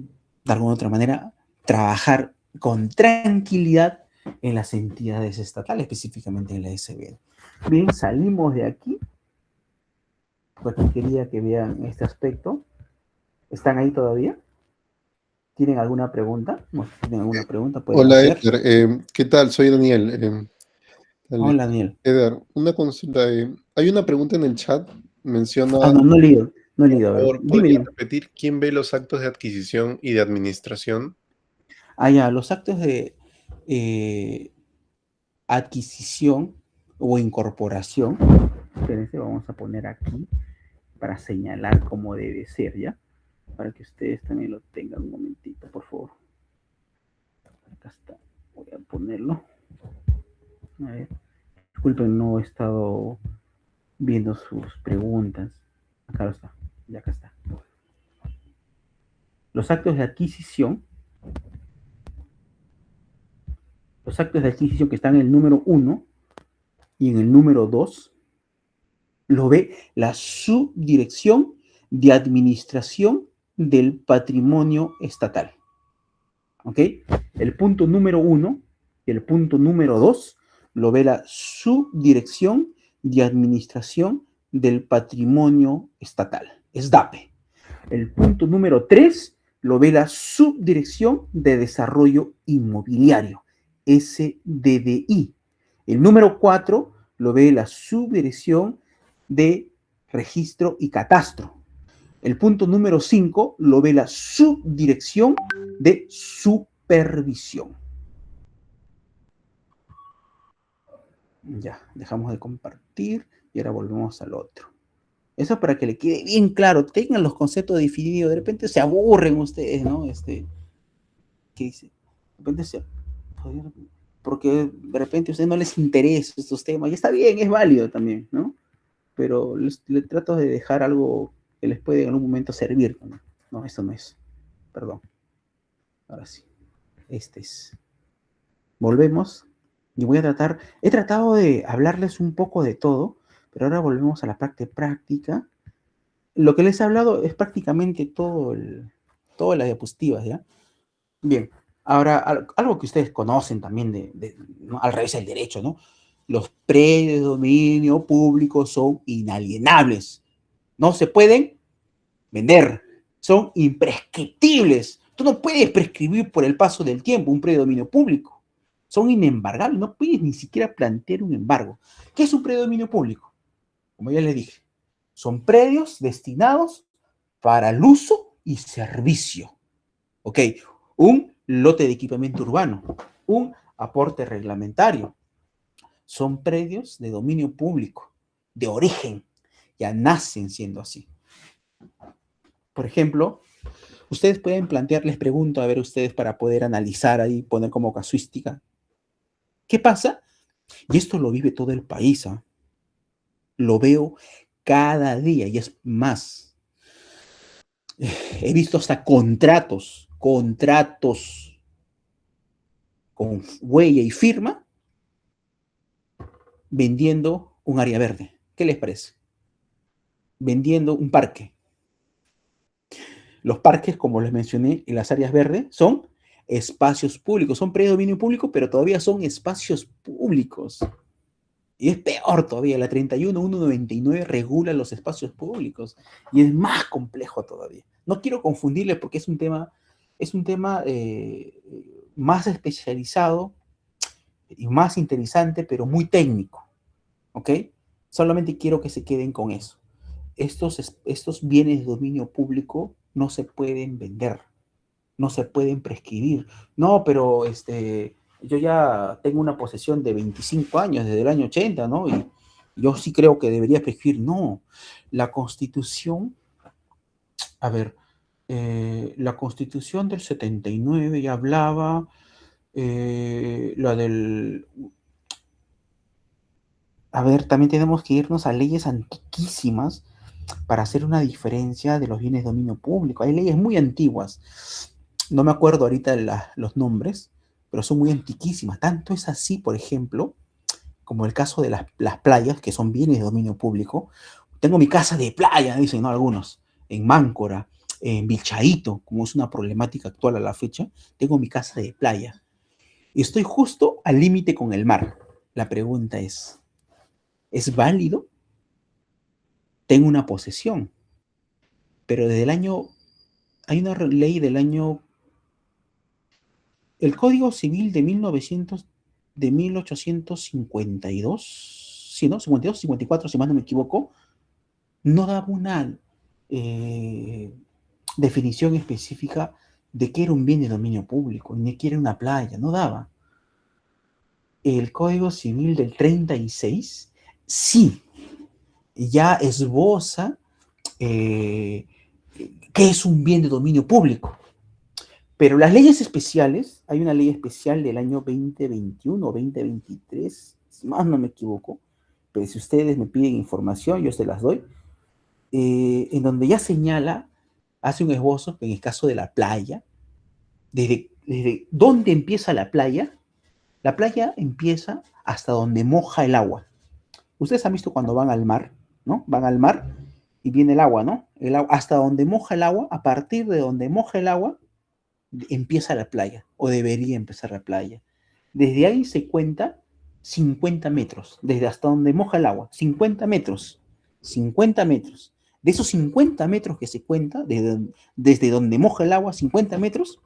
alguna otra manera, trabajar con tranquilidad en las entidades estatales, específicamente en la SBN. Bien, salimos de aquí, porque quería que vean este aspecto. ¿Están ahí todavía? ¿Tienen alguna pregunta? No, si tienen alguna pregunta, pueden
Hola,
hacer.
Edgar. ¿Qué tal? Soy Daniel. Dale.
Hola, Daniel.
Edgar, una consulta. Hay una pregunta en el chat. Menciona,
No, no he leído, no he
por
leído. A ver,
favor,
dime,
¿podrías
dime.
repetir quién ve los actos de adquisición y de administración?
Ya, los actos de adquisición o incorporación. Espérense, vamos a poner aquí para señalar cómo debe ser, ¿ya? Para que ustedes también lo tengan un momentito, por favor. Acá está. Voy a ponerlo. A ver. Disculpen, no he estado viendo sus preguntas. Acá está. Ya acá está. Los actos de adquisición. Los actos de adquisición que están en el número 1 y en el número 2 lo ve la Subdirección de Administración del Patrimonio Estatal. ¿Ok? El punto número 1 y el punto número 2 lo ve la Subdirección de Administración del Patrimonio Estatal, SDAPE. El punto número 3 lo ve la Subdirección de Desarrollo Inmobiliario, SDDI. El número 4 lo ve la Subdirección de Registro y Catastro. El punto número 5 lo ve la Subdirección de Supervisión. Ya, dejamos de compartir y ahora volvemos al otro. Eso para que le quede bien claro, tengan los conceptos definidos, de repente se aburren ustedes, ¿no? ¿Qué dice? De repente porque de repente a ustedes no les interesa estos temas, y está bien, es válido también, ¿no? Pero les trato de dejar algo que les puede en algún momento servir. No, esto no es. Perdón. Ahora sí. Este es. Volvemos. Y voy a he tratado de hablarles un poco de todo, pero ahora volvemos a la parte práctica. Lo que les he hablado es prácticamente todas las diapositivas, ¿ya? Bien. Ahora, algo que ustedes conocen también ¿no? Al revés del derecho, ¿no? Los predios de dominio público son inalienables. No se pueden vender. Son imprescriptibles. Tú no puedes prescribir por el paso del tiempo un predio de dominio público. Son inembargables. No puedes ni siquiera plantear un embargo. ¿Qué es un predio de dominio público? Como ya les dije, son predios destinados para el uso y servicio. ¿Ok? Un lote de equipamiento urbano, un aporte reglamentario. Son predios de dominio público, de origen, ya nacen siendo así. Por ejemplo, ustedes pueden plantear, les pregunto, a ver ustedes para poder analizar ahí, poner como casuística, ¿qué pasa? Y esto lo vive todo el país, ¿eh? Lo veo cada día y es más. He visto hasta contratos con huella y firma vendiendo un área verde. ¿Qué les parece? Vendiendo un parque. Los parques, como les mencioné, y las áreas verdes son espacios públicos, son predios de dominio público, pero todavía son espacios públicos. Y es peor todavía, la 31199 regula los espacios públicos y es más complejo todavía. No quiero confundirles porque es un tema más especializado y más interesante, pero muy técnico, ¿ok? Solamente quiero que se queden con eso. Estos bienes de dominio público no se pueden vender, no se pueden prescribir. No, pero yo ya tengo una posesión de 25 años, desde el año 80, ¿no? Y yo sí creo que debería prescribir. No, la Constitución, a ver, la Constitución del 79 ya hablaba, la del... A ver, también tenemos que irnos a leyes antiquísimas para hacer una diferencia de los bienes de dominio público. Hay leyes muy antiguas, no me acuerdo ahorita los nombres, pero son muy antiquísimas. Tanto es así, por ejemplo, como el caso de las playas, que son bienes de dominio público. Tengo mi casa de playa, dicen, ¿no? Algunos, en Máncora, en Vilchaíto, como es una problemática actual a la fecha, tengo mi casa de playa. Y estoy justo al límite con el mar. La pregunta ¿es válido? Tengo una posesión, pero desde el año, hay una ley del año, el Código Civil de 1900, de 1852, sí, ¿no? 52, 54, si más no me equivoco, no daba una definición específica de qué era un bien de dominio público, ni qué era una playa, no daba. El Código Civil del 36, sí, ya esboza qué es un bien de dominio público. Pero las leyes especiales, hay una ley especial del año 2021 o 2023, si más no me equivoco, pero si ustedes me piden información, yo se las doy, en donde ya señala, hace un esbozo, en el caso de la playa, desde dónde empieza la playa empieza hasta donde moja el agua. Ustedes han visto cuando van al mar, ¿no? Van al mar y viene el agua, ¿no? Hasta donde moja el agua, a partir de donde moja el agua, empieza la playa, o debería empezar la playa. Desde ahí se cuenta 50 metros, desde hasta donde moja el agua, 50 metros, 50 metros. De esos 50 metros que se cuenta, desde donde moja el agua, 50 metros,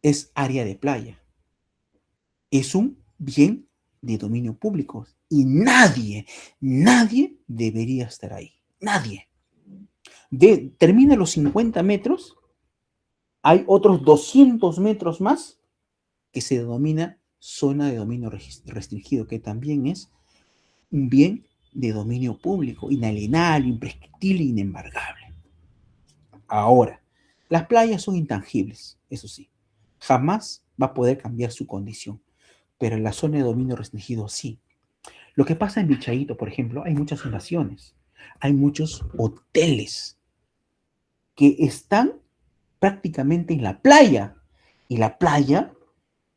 es área de playa. Es un bien de dominio público y nadie debería estar ahí. Nadie. Termina los 50 metros, hay otros 200 metros más que se denomina zona de dominio restringido, que también es un bien de dominio público, inalienable, imprescriptible, inembargable. Ahora, las playas son intangibles, eso sí, jamás va a poder cambiar su condición, pero en la zona de dominio restringido sí. Lo que pasa en Bichaíto, por ejemplo, hay muchas invasiones, hay muchos hoteles que están prácticamente en la playa, y la playa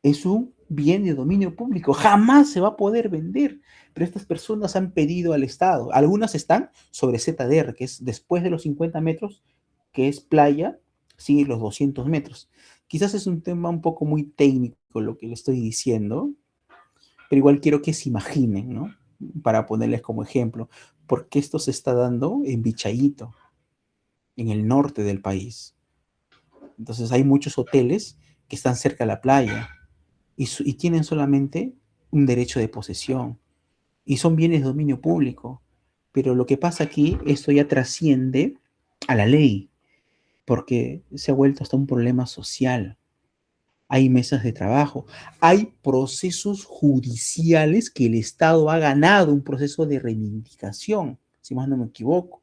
es un bien de dominio público, jamás se va a poder vender, pero estas personas han pedido al Estado, algunas están sobre ZDR, que es después de los 50 metros, que es playa, sigue los 200 metros. Quizás es un tema un poco muy técnico lo que le estoy diciendo, pero igual quiero que se imaginen, ¿no? Para ponerles como ejemplo, porque esto se está dando en Bichaíto, en el norte del país. Entonces hay muchos hoteles que están cerca de la playa y tienen solamente un derecho de posesión y son bienes de dominio público. Pero lo que pasa aquí, esto ya trasciende a la ley, porque se ha vuelto hasta un problema social. hay mesas de trabajo, hay procesos judiciales que el Estado ha ganado, un proceso de reivindicación, si más no me equivoco,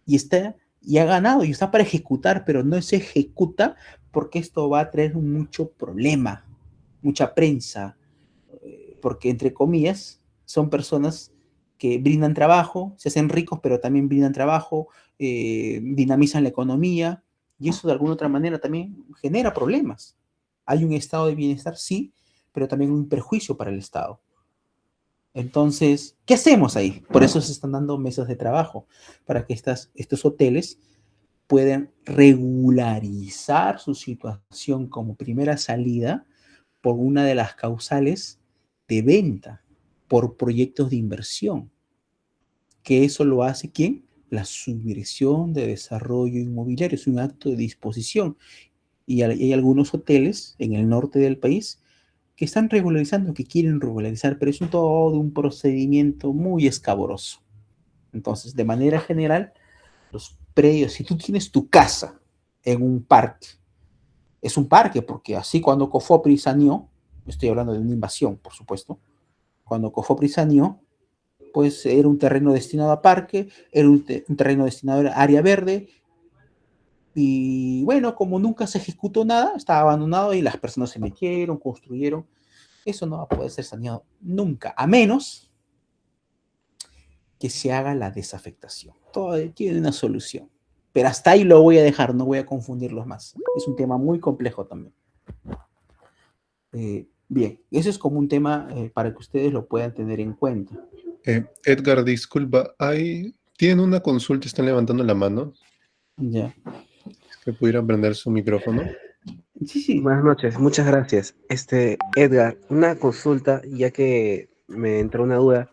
y ha ganado y está para ejecutar, pero no se ejecuta porque esto va a traer mucho problema, mucha prensa, porque entre comillas son personas que brindan trabajo, se hacen ricos, pero también brindan trabajo, dinamizan la economía, y eso de alguna otra manera también genera problemas. Hay un estado de bienestar, sí, pero también un perjuicio para el Estado. Entonces, ¿qué hacemos ahí? Por eso se están dando mesas de trabajo, para que estos hoteles puedan regularizar su situación como primera salida por una de las causales de venta, por proyectos de inversión, que eso lo hace ¿quién? La subversión de desarrollo inmobiliario, es un acto de disposición. Y hay algunos hoteles en el norte del país que están regularizando, que quieren regularizar, pero es todo un procedimiento muy escabroso. Entonces, de manera general, los predios, si tú tienes tu casa en un parque, es un parque, porque así cuando Cofopri saneó, estoy hablando de una invasión, por supuesto, cuando Cofopri saneó, pues era un terreno destinado a parque, era un terreno destinado a área verde, y bueno, como nunca se ejecutó nada, estaba abandonado y las personas se metieron, construyeron, eso no va a poder ser saneado nunca, a menos que se haga la desafectación. Todo tiene una solución. Pero hasta ahí lo voy a dejar, no voy a confundirlos más. Es un tema muy complejo también. Bien, eso es como un tema para que ustedes lo puedan tener en cuenta.
Edgar, disculpa, tienen una consulta, están levantando la mano.
Ya.
Es que pudieran prender su micrófono.
Sí, sí.
Buenas noches, muchas gracias. Edgar, una consulta, ya que me entró una duda.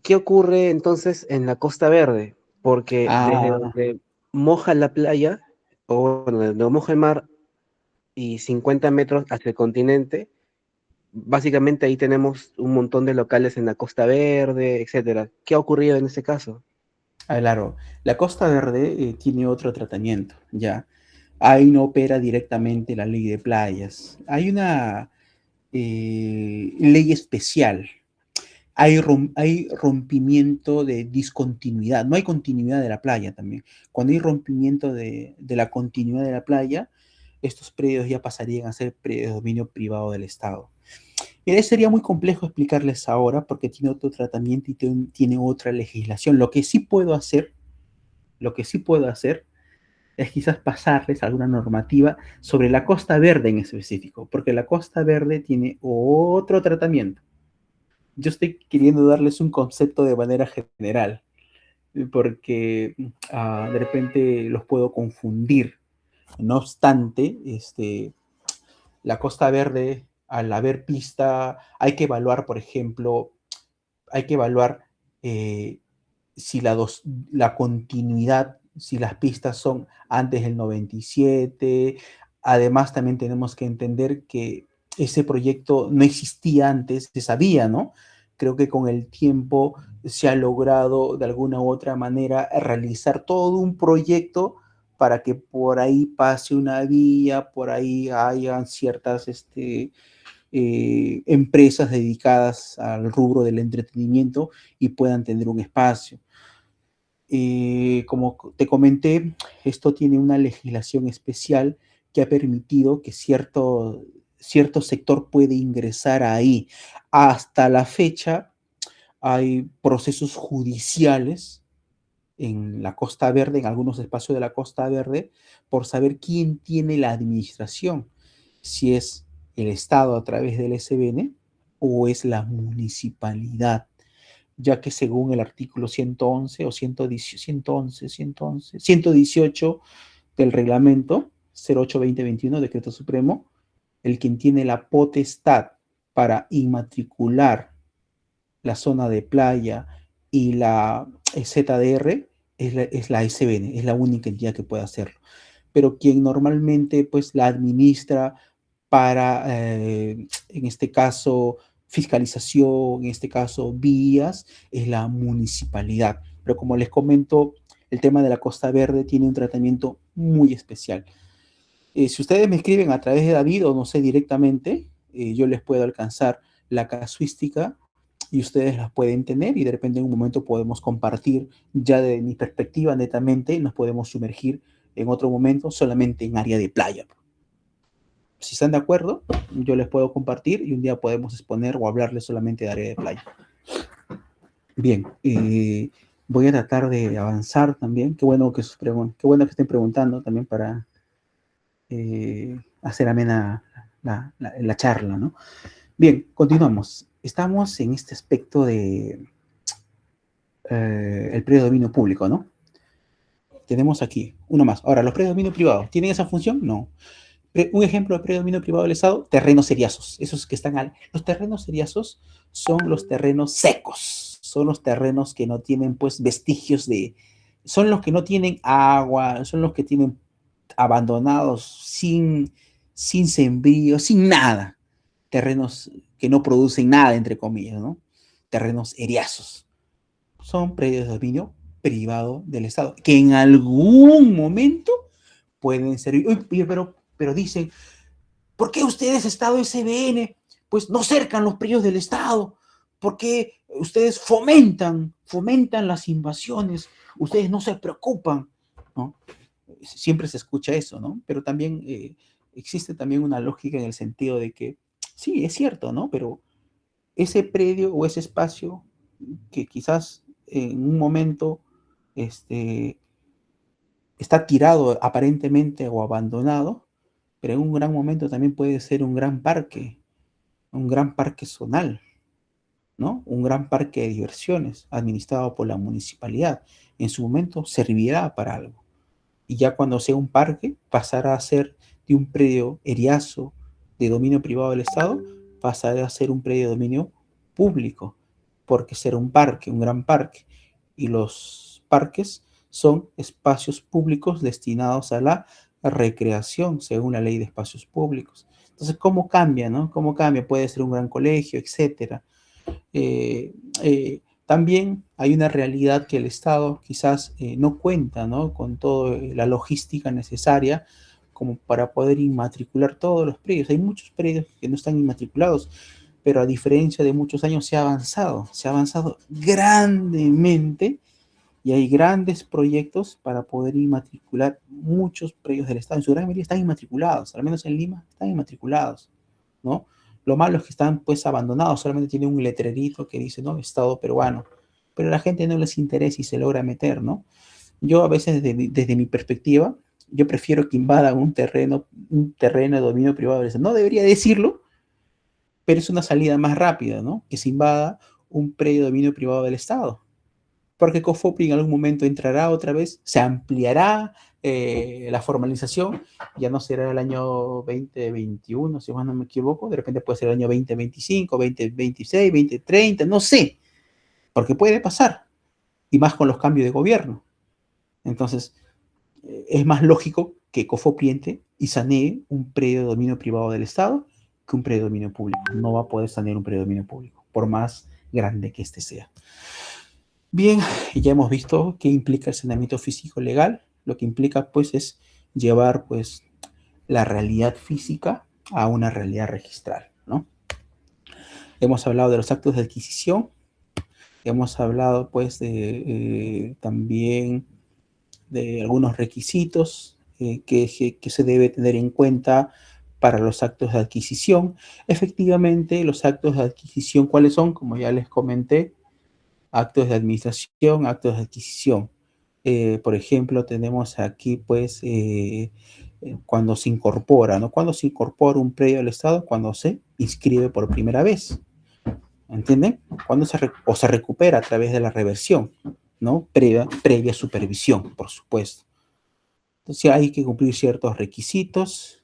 ¿Qué ocurre entonces en la Costa Verde? Porque desde
Ah,
donde moja la playa, o bueno, donde moja el mar y 50 metros hacia el continente, básicamente ahí tenemos un montón de locales en la Costa Verde, etcétera. ¿Qué ha ocurrido en ese caso?
claro, la Costa Verde tiene otro tratamiento, ya. Ahí no opera directamente la ley de playas. Hay una ley especial. Hay rompimiento de discontinuidad. No hay continuidad de la playa también. Cuando hay rompimiento de la continuidad de la playa, estos predios ya pasarían a ser predios de dominio privado del Estado. Y sería muy complejo explicarles ahora porque tiene otro tratamiento y tiene otra legislación. Lo que sí puedo hacer es quizás pasarles alguna normativa sobre la Costa Verde en específico, porque la Costa Verde tiene otro tratamiento. Yo estoy queriendo darles un concepto de manera general, porque de repente los puedo confundir. No obstante, la Costa Verde, al haber pista, hay que evaluar, por ejemplo, hay que evaluar eh, si la continuidad, si las pistas son antes del 97. Además, también tenemos que entender que ese proyecto no existía antes, se sabía, ¿no? Creo que con el tiempo se ha logrado de alguna u otra manera realizar todo un proyecto para que por ahí pase una vía, por ahí hayan ciertas empresas dedicadas al rubro del entretenimiento y puedan tener un espacio. Como te comenté, esto tiene una legislación especial que ha permitido que cierto sector puede ingresar ahí. Hasta la fecha hay procesos judiciales en la Costa Verde, en algunos espacios de la Costa Verde, por saber quién tiene la administración, si es el Estado a través del SBN o es la municipalidad, ya que según el artículo 111 o 118 del reglamento 08-2021, decreto supremo, el quien tiene la potestad para inmatricular la zona de playa y la ZDR es la SBN, es la única entidad que puede hacerlo. Pero quien normalmente pues la administra para, en este caso, fiscalización, en este caso, vías, es la municipalidad. Pero como les comento, el tema de la Costa Verde tiene un tratamiento muy especial. Si ustedes me escriben a través de David o no sé directamente, yo les puedo alcanzar la casuística y ustedes las pueden tener y de repente en un momento podemos compartir ya de mi perspectiva netamente, nos podemos sumergir en otro momento solamente en área de playa. Si están de acuerdo, yo les puedo compartir y un día podemos exponer o hablarles solamente de área de playa. Bien, voy a tratar de avanzar también. Qué bueno que estén preguntando también para hacer amena la charla, ¿no? Bien, continuamos. Estamos en este aspecto de el predominio público, ¿no? Tenemos aquí uno más. Ahora, los predominios privados, ¿tienen esa función? No. Un ejemplo de predominio privado del Estado, terrenos seriazos. Esos que están los terrenos seriazos son los terrenos secos. Son los terrenos que no tienen, pues, vestigios son los que no tienen agua, son los que tienen abandonados sin sembrío, sin nada. Terrenos que no producen nada, entre comillas, ¿no? Terrenos eriazos. Son predios de dominio privado del Estado, que en algún momento pueden servir. Uy, pero dicen, ¿por qué ustedes, Estado SBN, pues no cercan los predios del Estado? ¿Por qué ustedes fomentan las invasiones? Ustedes no se preocupan, ¿no? Siempre se escucha eso, ¿no? Pero también existe también una lógica en el sentido de que, sí, es cierto, ¿no? Pero ese predio o ese espacio que quizás en un momento está tirado aparentemente o abandonado, pero en un gran momento también puede ser un gran parque zonal, ¿no? Un gran parque de diversiones administrado por la municipalidad. En su momento servirá para algo. Y ya cuando sea un parque, pasará a ser de un predio eriazo de dominio privado del Estado, pasará a ser un predio de dominio público, porque será un parque, un gran parque. Y los parques son espacios públicos destinados a la recreación, según la ley de espacios públicos. Entonces, ¿cómo cambia, no? ¿Cómo cambia? Puede ser un gran colegio, etcétera. También hay una realidad que el Estado quizás no cuenta, ¿no? Con toda la logística necesaria como para poder inmatricular todos los predios. Hay muchos predios que no están inmatriculados, pero a diferencia de muchos años se ha avanzado grandemente y hay grandes proyectos para poder inmatricular muchos predios del Estado. En su gran mayoría están inmatriculados, al menos en Lima están inmatriculados, ¿no? Lo malo es que están pues abandonados, solamente tienen un letrerito que dice, ¿no? Estado peruano, pero a la gente no les interesa y se logra meter, ¿no? Yo a veces desde mi perspectiva, yo prefiero que invadan un terreno de dominio privado del Estado. No debería decirlo, pero es una salida más rápida, ¿no? Que se invada un predio de dominio privado del Estado. Porque COFOPRI en algún momento entrará otra vez, se ampliará la formalización, ya no será el año 2021, si más no me equivoco, de repente puede ser el año 2025, 2026, 2030, no sé, porque puede pasar, y más con los cambios de gobierno. Entonces, es más lógico que COFOPRI entre y sanee un predio de dominio privado del Estado que un predio de dominio público. No va a poder sanear un predio de dominio público, por más grande que este sea. Bien, ya hemos visto qué implica el saneamiento físico legal. Lo que implica, pues, es llevar, pues, la realidad física a una realidad registral, ¿no? Hemos hablado de los actos de adquisición. Hemos hablado, pues, también de algunos requisitos que se debe tener en cuenta para los actos de adquisición. Efectivamente, los actos de adquisición, ¿cuáles son? Como ya les comenté, actos de administración, actos de adquisición. Por ejemplo, tenemos aquí, pues, cuando se incorpora, ¿no? Cuando se incorpora un predio al Estado, cuando se inscribe por primera vez. ¿Entienden? Cuando se recupera a través de la reversión, ¿no? Previa supervisión, por supuesto. Entonces hay que cumplir ciertos requisitos.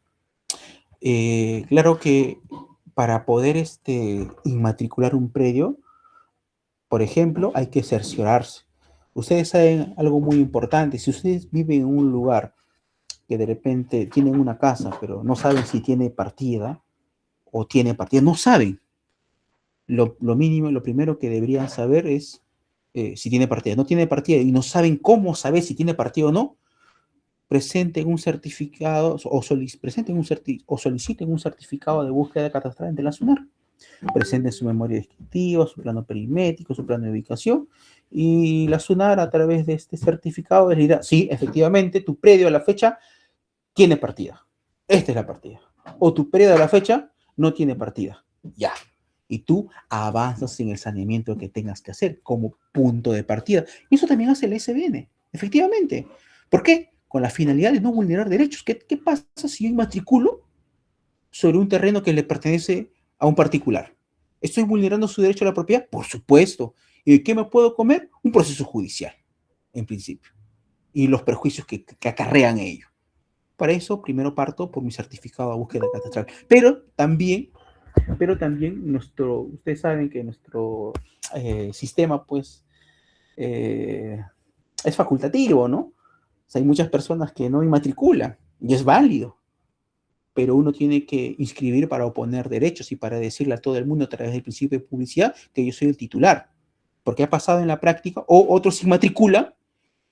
Claro que para poder inmatricular un predio, por ejemplo, hay que cerciorarse. Ustedes saben algo muy importante. Si ustedes viven en un lugar que de repente tienen una casa, pero no saben si tiene partida o tiene partida, no saben. Lo mínimo, lo primero que deberían saber es si tiene partida. No tiene partida y no saben cómo saber si tiene partida o no. presenten un certificado o soliciten un certificado de búsqueda catastral ante la SUNAR. Presenten su memoria descriptiva, su plano perimétrico, su plano de ubicación, y la SUNAR a través de este certificado les dirá, sí, efectivamente, tu predio a la fecha tiene partida. Esta es la partida. O tu predio a la fecha no tiene partida. Ya. Y tú avanzas en el saneamiento que tengas que hacer como punto de partida. Y eso también hace el SBN, efectivamente. ¿Por qué? Con la finalidad de no vulnerar derechos. ¿Qué pasa si yo inmatriculo sobre un terreno que le pertenece a un particular? ¿Estoy vulnerando su derecho a la propiedad? Por supuesto. ¿Y de qué me puedo comer? Un proceso judicial, en principio. Y los perjuicios que acarrean ello. Para eso, primero parto por mi certificado de búsqueda catastral. Pero también ustedes saben que nuestro sistema, pues, es facultativo, ¿no? O sea, hay muchas personas que no inmatriculan, y es válido, pero uno tiene que inscribir para oponer derechos y para decirle a todo el mundo a través del principio de publicidad que yo soy el titular. Porque ha pasado en la práctica, o otros se inmatriculan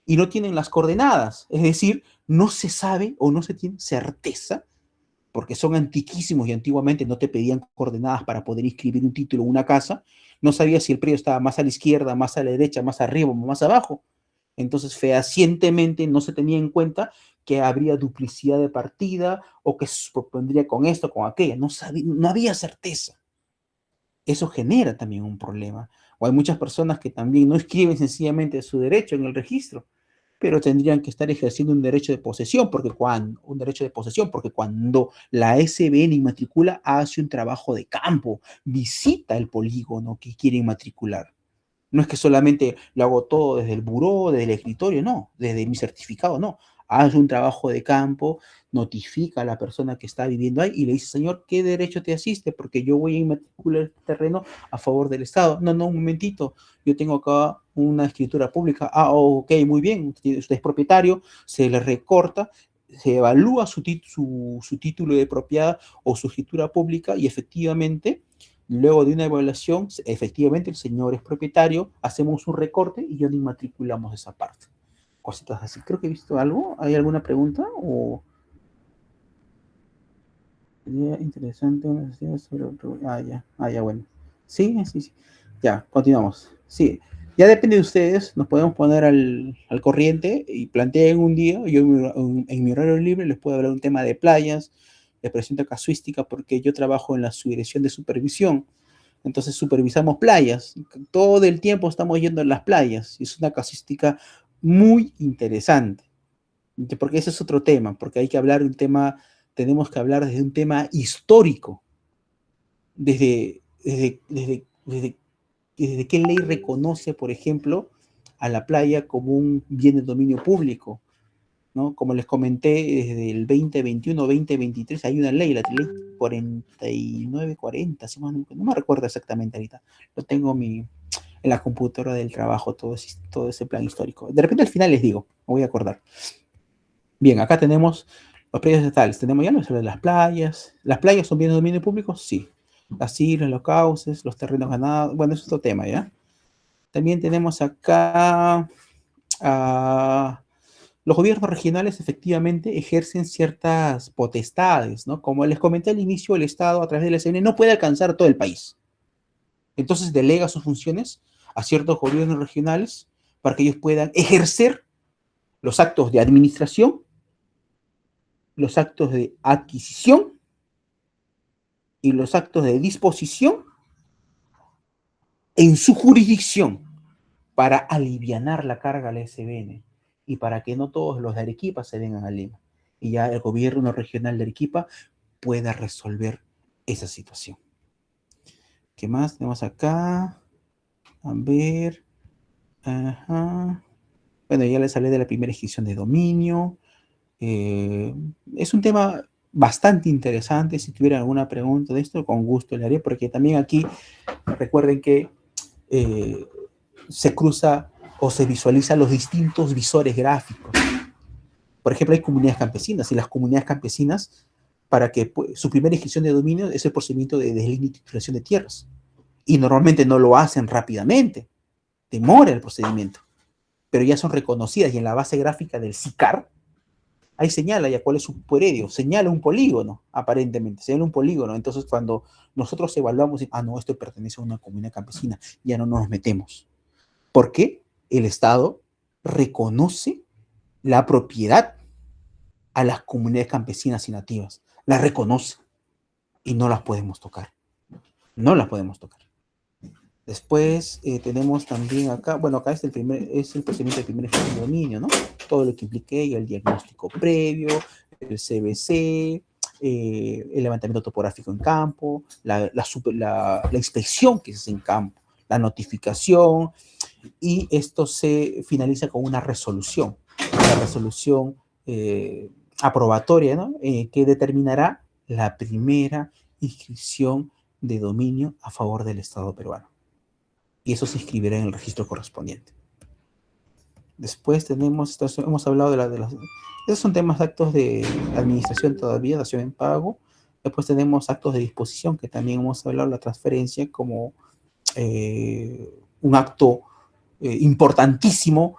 y no tienen las coordenadas, es decir, no se sabe o no se tiene certeza, porque son antiquísimos y antiguamente no te pedían coordenadas para poder inscribir un título en una casa, no sabías si el predio estaba más a la izquierda, más a la derecha, más arriba o más abajo. Entonces, fehacientemente no se tenía en cuenta que habría duplicidad de partida o que se propondría con esto, con aquello. No había certeza. Eso genera también un problema. O hay muchas personas que también no escriben sencillamente su derecho en el registro, pero tendrían que estar ejerciendo un derecho de posesión, porque cuando la SBN inmatricula, hace un trabajo de campo, visita el polígono que quiere inmatricular. No es que solamente lo hago todo desde el buró, desde el escritorio, no, desde mi certificado, no. Hace un trabajo de campo, notifica a la persona que está viviendo ahí y le dice, señor, ¿qué derecho te asiste? Porque yo voy a inmatricular el terreno a favor del Estado. No, un momentito, yo tengo acá una escritura pública. Ah, ok, muy bien, usted es propietario, se le recorta, se evalúa su título de propiedad o su escritura pública y efectivamente, luego de una evaluación, efectivamente el señor es propietario, hacemos un recorte y ya no inmatriculamos esa parte. Cositas así. Creo que he visto algo. ¿Hay alguna pregunta? O sería interesante ya, bueno. Sí. Ya, continuamos. Sí, ya depende de ustedes. Nos podemos poner al corriente y planteen un día. Yo en mi horario libre les puedo hablar un tema de playas. Les presento casuística porque yo trabajo en la subdirección de supervisión. Entonces supervisamos playas. Todo el tiempo estamos yendo a las playas. Y es una casuística muy interesante. Porque ese es otro tema. Porque hay que hablar de un tema, tenemos que hablar desde un tema histórico. Desde qué ley reconoce, por ejemplo, a la playa como un bien de dominio público, ¿no? Como les comenté, desde el 2021-2023 hay una ley, la ley 4940, no me recuerdo exactamente ahorita, lo tengo en la computadora del trabajo, todo ese plan histórico. De repente al final les digo, me voy a acordar. Bien, acá tenemos los predios estatales, tenemos ya sobre las playas. ¿Las playas son bienes de dominio público? Sí. Las islas, los cauces, los terrenos ganados, bueno, es otro tema, ¿ya? También tenemos acá los gobiernos regionales efectivamente ejercen ciertas potestades, ¿no? Como les comenté al inicio, el Estado a través del SN no puede alcanzar todo el país. Entonces delega sus funciones a ciertos gobiernos regionales para que ellos puedan ejercer los actos de administración, los actos de adquisición y los actos de disposición en su jurisdicción para alivianar la carga al SBN y para que no todos los de Arequipa se vengan a Lima y ya el gobierno regional de Arequipa pueda resolver esa situación. ¿Qué más tenemos acá? A ver. Ajá. Bueno, ya les hablé de la primera inscripción de dominio. Es un tema bastante interesante. Si tuvieran alguna pregunta de esto, con gusto le haré, porque también aquí recuerden que se cruza o se visualiza los distintos visores gráficos. Por ejemplo, hay comunidades campesinas, y las comunidades campesinas, para que su primera inscripción de dominio es el procedimiento de deslinde y titulación de tierras. Y normalmente no lo hacen rápidamente, demora el procedimiento, pero ya son reconocidas y en la base gráfica del SICAR ahí señala ya cuál es su predio, señala un polígono, aparentemente, señala un polígono. Entonces, cuando nosotros evaluamos, no, esto pertenece a una comunidad campesina, ya no nos metemos. ¿Por qué? El Estado reconoce la propiedad a las comunidades campesinas y nativas, las reconoce y no las podemos tocar. No las podemos tocar. Después tenemos también acá, bueno, acá es el procedimiento de primer ejercicio de dominio, ¿no? Todo lo que implique el diagnóstico previo, el CBC, el levantamiento topográfico en campo, la inspección que se hace en campo, la notificación, y esto se finaliza con una resolución, la resolución aprobatoria, ¿no? Que determinará la primera inscripción de dominio a favor del Estado peruano. Y eso se inscribirá en el registro correspondiente. Después tenemos, hemos hablado de las... Esos son temas de actos de administración todavía, dación en pago. Después tenemos actos de disposición, que también hemos hablado de la transferencia como un acto importantísimo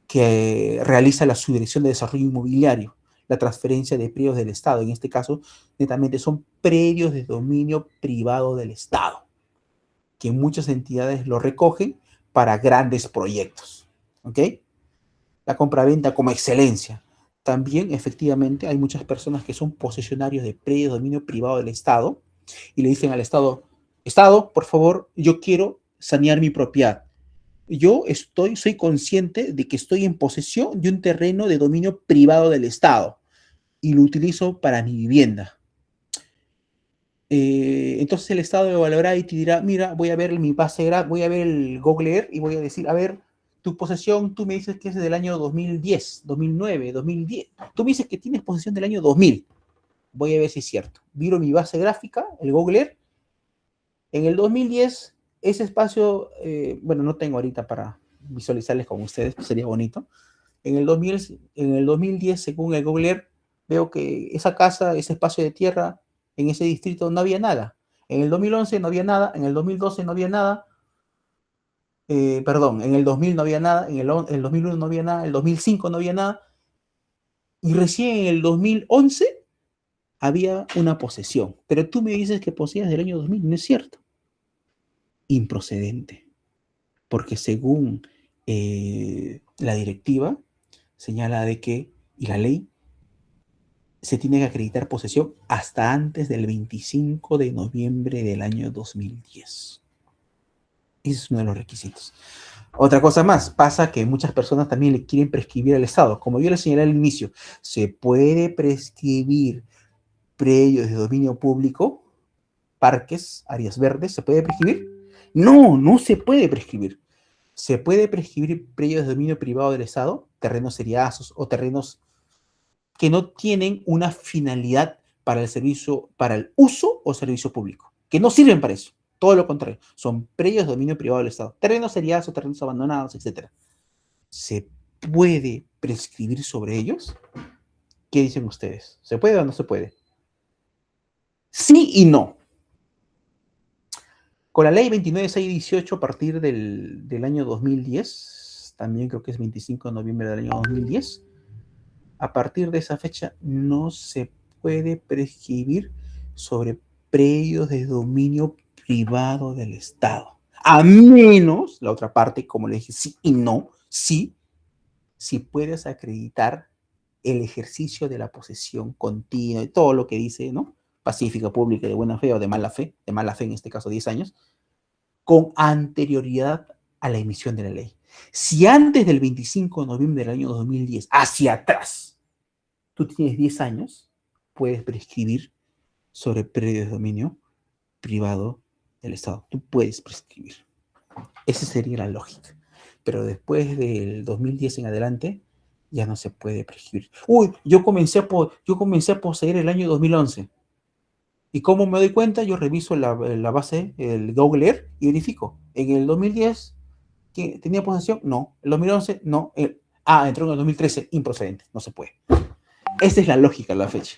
que realiza la Subdirección de Desarrollo Inmobiliario, la transferencia de predios del Estado. En este caso, netamente son predios de dominio privado del Estado, que muchas entidades lo recogen para grandes proyectos, ¿ok? La compraventa como excelencia. También, efectivamente, hay muchas personas que son posesionarios de predios de dominio privado del Estado y le dicen al Estado, Estado, por favor, yo quiero sanear mi propiedad. Yo soy consciente de que estoy en posesión de un terreno de dominio privado del Estado y lo utilizo para mi vivienda. Entonces el Estado evaluará y te dirá, mira, voy a ver mi base, voy a ver el Google Earth y voy a decir, a ver, tu posesión, tú me dices que es del año 2010, 2009, 2010. Tú me dices que tienes posesión del año 2000. Voy a ver si es cierto. Miro mi base gráfica, el Google Earth. En el 2010, ese espacio, bueno, no tengo ahorita para visualizarles con ustedes, pues sería bonito. En el 2010, según el Google Earth, veo que esa casa, ese espacio de tierra, en ese distrito no había nada. En el 2011 no había nada, en el 2012 no había nada, perdón, en el 2000 no había nada, en el 2001 no había nada, en el 2005 no había nada, y recién en el 2011 había una posesión. Pero tú me dices que poseías del año 2000, no es cierto. Improcedente, porque según la directiva señala de que, y la ley, se tiene que acreditar posesión hasta antes del 25 de noviembre del año 2010. Ese es uno de los requisitos. Otra cosa más, pasa que muchas personas también le quieren prescribir al Estado. Como yo les señalé al inicio, ¿se puede prescribir predios de dominio público, parques, áreas verdes? ¿Se puede prescribir? No, no se puede prescribir. Se puede prescribir predios de dominio privado del Estado, terrenos seriazos o terrenos que no tienen una finalidad para el servicio, para el uso o servicio público, que no sirven para eso. Todo lo contrario, son predios de dominio privado del Estado, terrenos seriazos, terrenos abandonados, etc. ¿Se puede prescribir sobre ellos? ¿Qué dicen ustedes? ¿Se puede o no se puede? Sí y no. Con la ley 29618 a partir del año 2010, también creo que es 25 de noviembre del año 2010, a partir de esa fecha no se puede prescribir sobre predios de dominio privado del Estado. A menos, la otra parte, como le dije, sí y no, sí, si puedes acreditar el ejercicio de la posesión continua y todo lo que dice, ¿no? Pacífica, pública, de buena fe o de mala fe en este caso 10 años, con anterioridad a la emisión de la ley. Si antes del 25 de noviembre del año 2010, hacia atrás, tú tienes 10 años, puedes prescribir sobre predios de dominio privado del Estado. Tú puedes prescribir. Esa sería la lógica. Pero después del 2010 en adelante, ya no se puede prescribir. Uy, yo comencé a poseer el año 2011. ¿Y cómo me doy cuenta? Yo reviso la base, el Google Earth, y verifico. En el 2010, ¿tenía posesión? No. En el 2011, no. Entró en el 2013, improcedente. No se puede. Esa es la lógica, la fecha.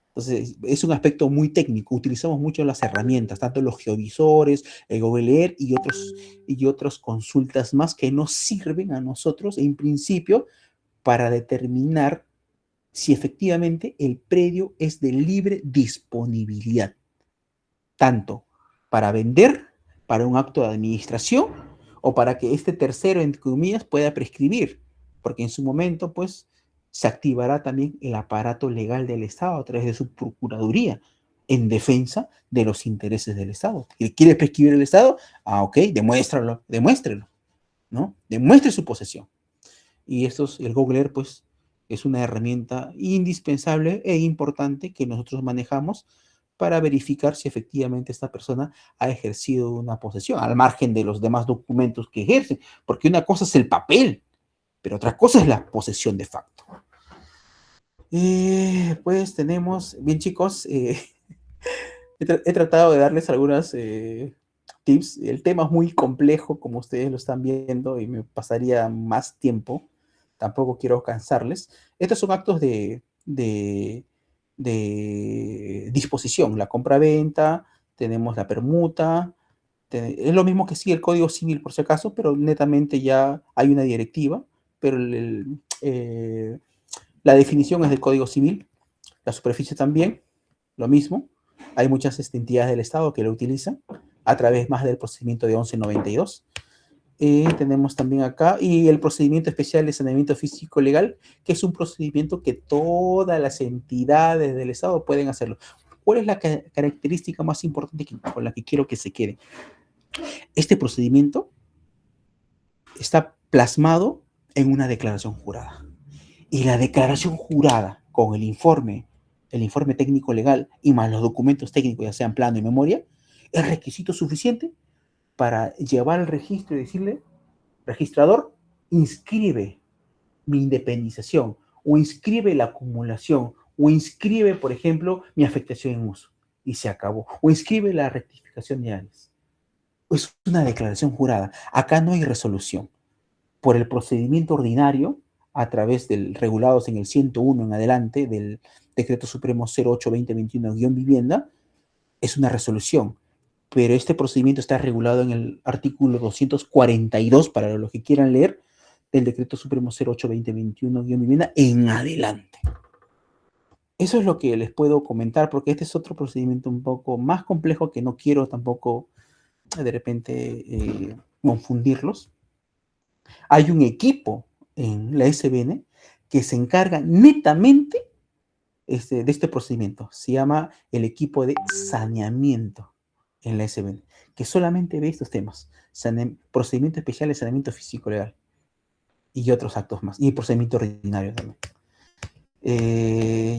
Entonces, es un aspecto muy técnico. Utilizamos mucho las herramientas, tanto los geovisores, el Google Earth y otras consultas más que nos sirven a nosotros, en principio, para determinar si efectivamente el predio es de libre disponibilidad, tanto para vender, para un acto de administración, o para que este tercero, entre comillas, pueda prescribir, porque en su momento, pues, se activará también el aparato legal del Estado a través de su procuraduría en defensa de los intereses del Estado. ¿Quiere prescribir el Estado? Ah, ok, demuéstralo, demuéstrelo, ¿no? Demuestre su posesión. Y el Google Earth, pues, es una herramienta indispensable e importante que nosotros manejamos para verificar si efectivamente esta persona ha ejercido una posesión, al margen de los demás documentos que ejercen, porque una cosa es el papel, pero otra cosa es la posesión de facto. Pues tenemos, bien chicos, he tratado de darles algunas tips. El tema es muy complejo, como ustedes lo están viendo, y me pasaría más tiempo. Tampoco quiero cansarles. Estos son actos de disposición, la compra-venta, tenemos la permuta, es lo mismo que sí el Código Civil por si acaso, pero netamente ya hay una directiva, pero la definición es del Código Civil, la superficie también, lo mismo. Hay muchas entidades del Estado que lo utilizan a través más del procedimiento de 1192. Tenemos también acá, y el procedimiento especial de saneamiento físico legal, que es un procedimiento que todas las entidades del Estado pueden hacerlo. ¿Cuál es la característica más importante con la que quiero que se quede? Este procedimiento está plasmado en una declaración jurada. Y la declaración jurada con el informe técnico legal y más los documentos técnicos, ya sean plano y memoria, es requisito suficiente para llevar al registro y decirle: registrador, inscribe mi independización, o inscribe la acumulación, o inscribe, por ejemplo, mi afectación en uso, y se acabó, o inscribe la rectificación de áreas. Es una declaración jurada. Acá no hay resolución. Por el procedimiento ordinario, a través del regulados en el 101 en adelante del Decreto Supremo 08-2021-Vivienda, es una resolución. Pero este procedimiento está regulado en el artículo 242, para los que quieran leer, del Decreto Supremo 08-2021-Vivienda en adelante. Eso es lo que les puedo comentar, porque este es otro procedimiento un poco más complejo que no quiero tampoco de repente confundirlos. Hay un equipo en la SBN que se encarga netamente de este procedimiento. Se llama el equipo de saneamiento en la SBN, que solamente ve estos temas: procedimiento especial de saneamiento físico legal y otros actos más, y procedimiento ordinario también.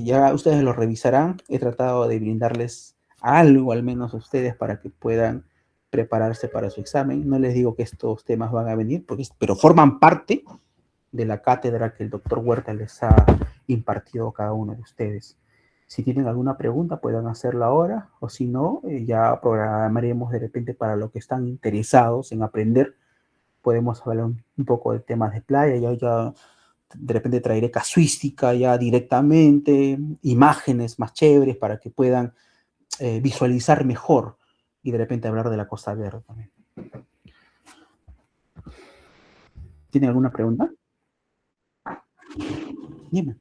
Ya ustedes lo revisarán. He tratado de brindarles algo, al menos a ustedes, para que puedan prepararse para su examen. No les digo que estos temas van a venir, pero forman parte de la cátedra que el doctor Huerta les ha impartido a cada uno de ustedes. Si tienen alguna pregunta, pueden hacerla ahora, o si no, ya programaremos de repente para los que están interesados en aprender. Podemos hablar un poco de temas de playa. Ya de repente traeré casuística ya directamente, imágenes más chéveres para que puedan visualizar mejor, y de repente hablar de la Costa Verde también. ¿Tienen alguna pregunta? Dime.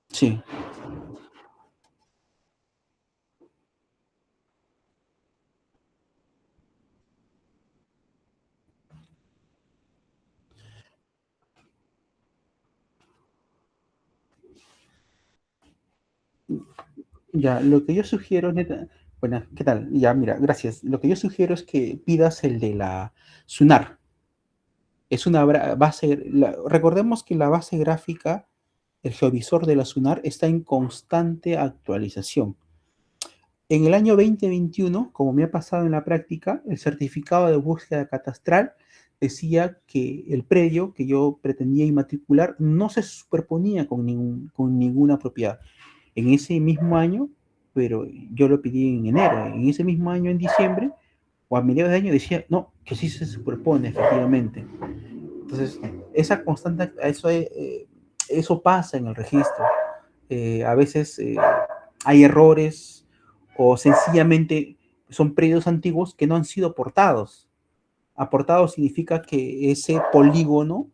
Sí. Ya, lo que yo sugiero, bueno, ¿qué tal? Ya, mira, gracias. Lo que yo sugiero es que pidas el de la SUNAR. Es una base, recordemos que la base gráfica, el geovisor de la SUNAR, está en constante actualización. En el año 2021, como me ha pasado en la práctica, el certificado de búsqueda catastral decía que el predio que yo pretendía inmatricular no se superponía con ninguna propiedad. En ese mismo año, pero yo lo pedí en enero, en ese mismo año, en diciembre, o a mediados de año decía, no, que sí se superpone efectivamente. Entonces, esa constante, eso pasa en el registro. A veces hay errores o sencillamente son predios antiguos que no han sido aportados. Aportado significa que ese polígono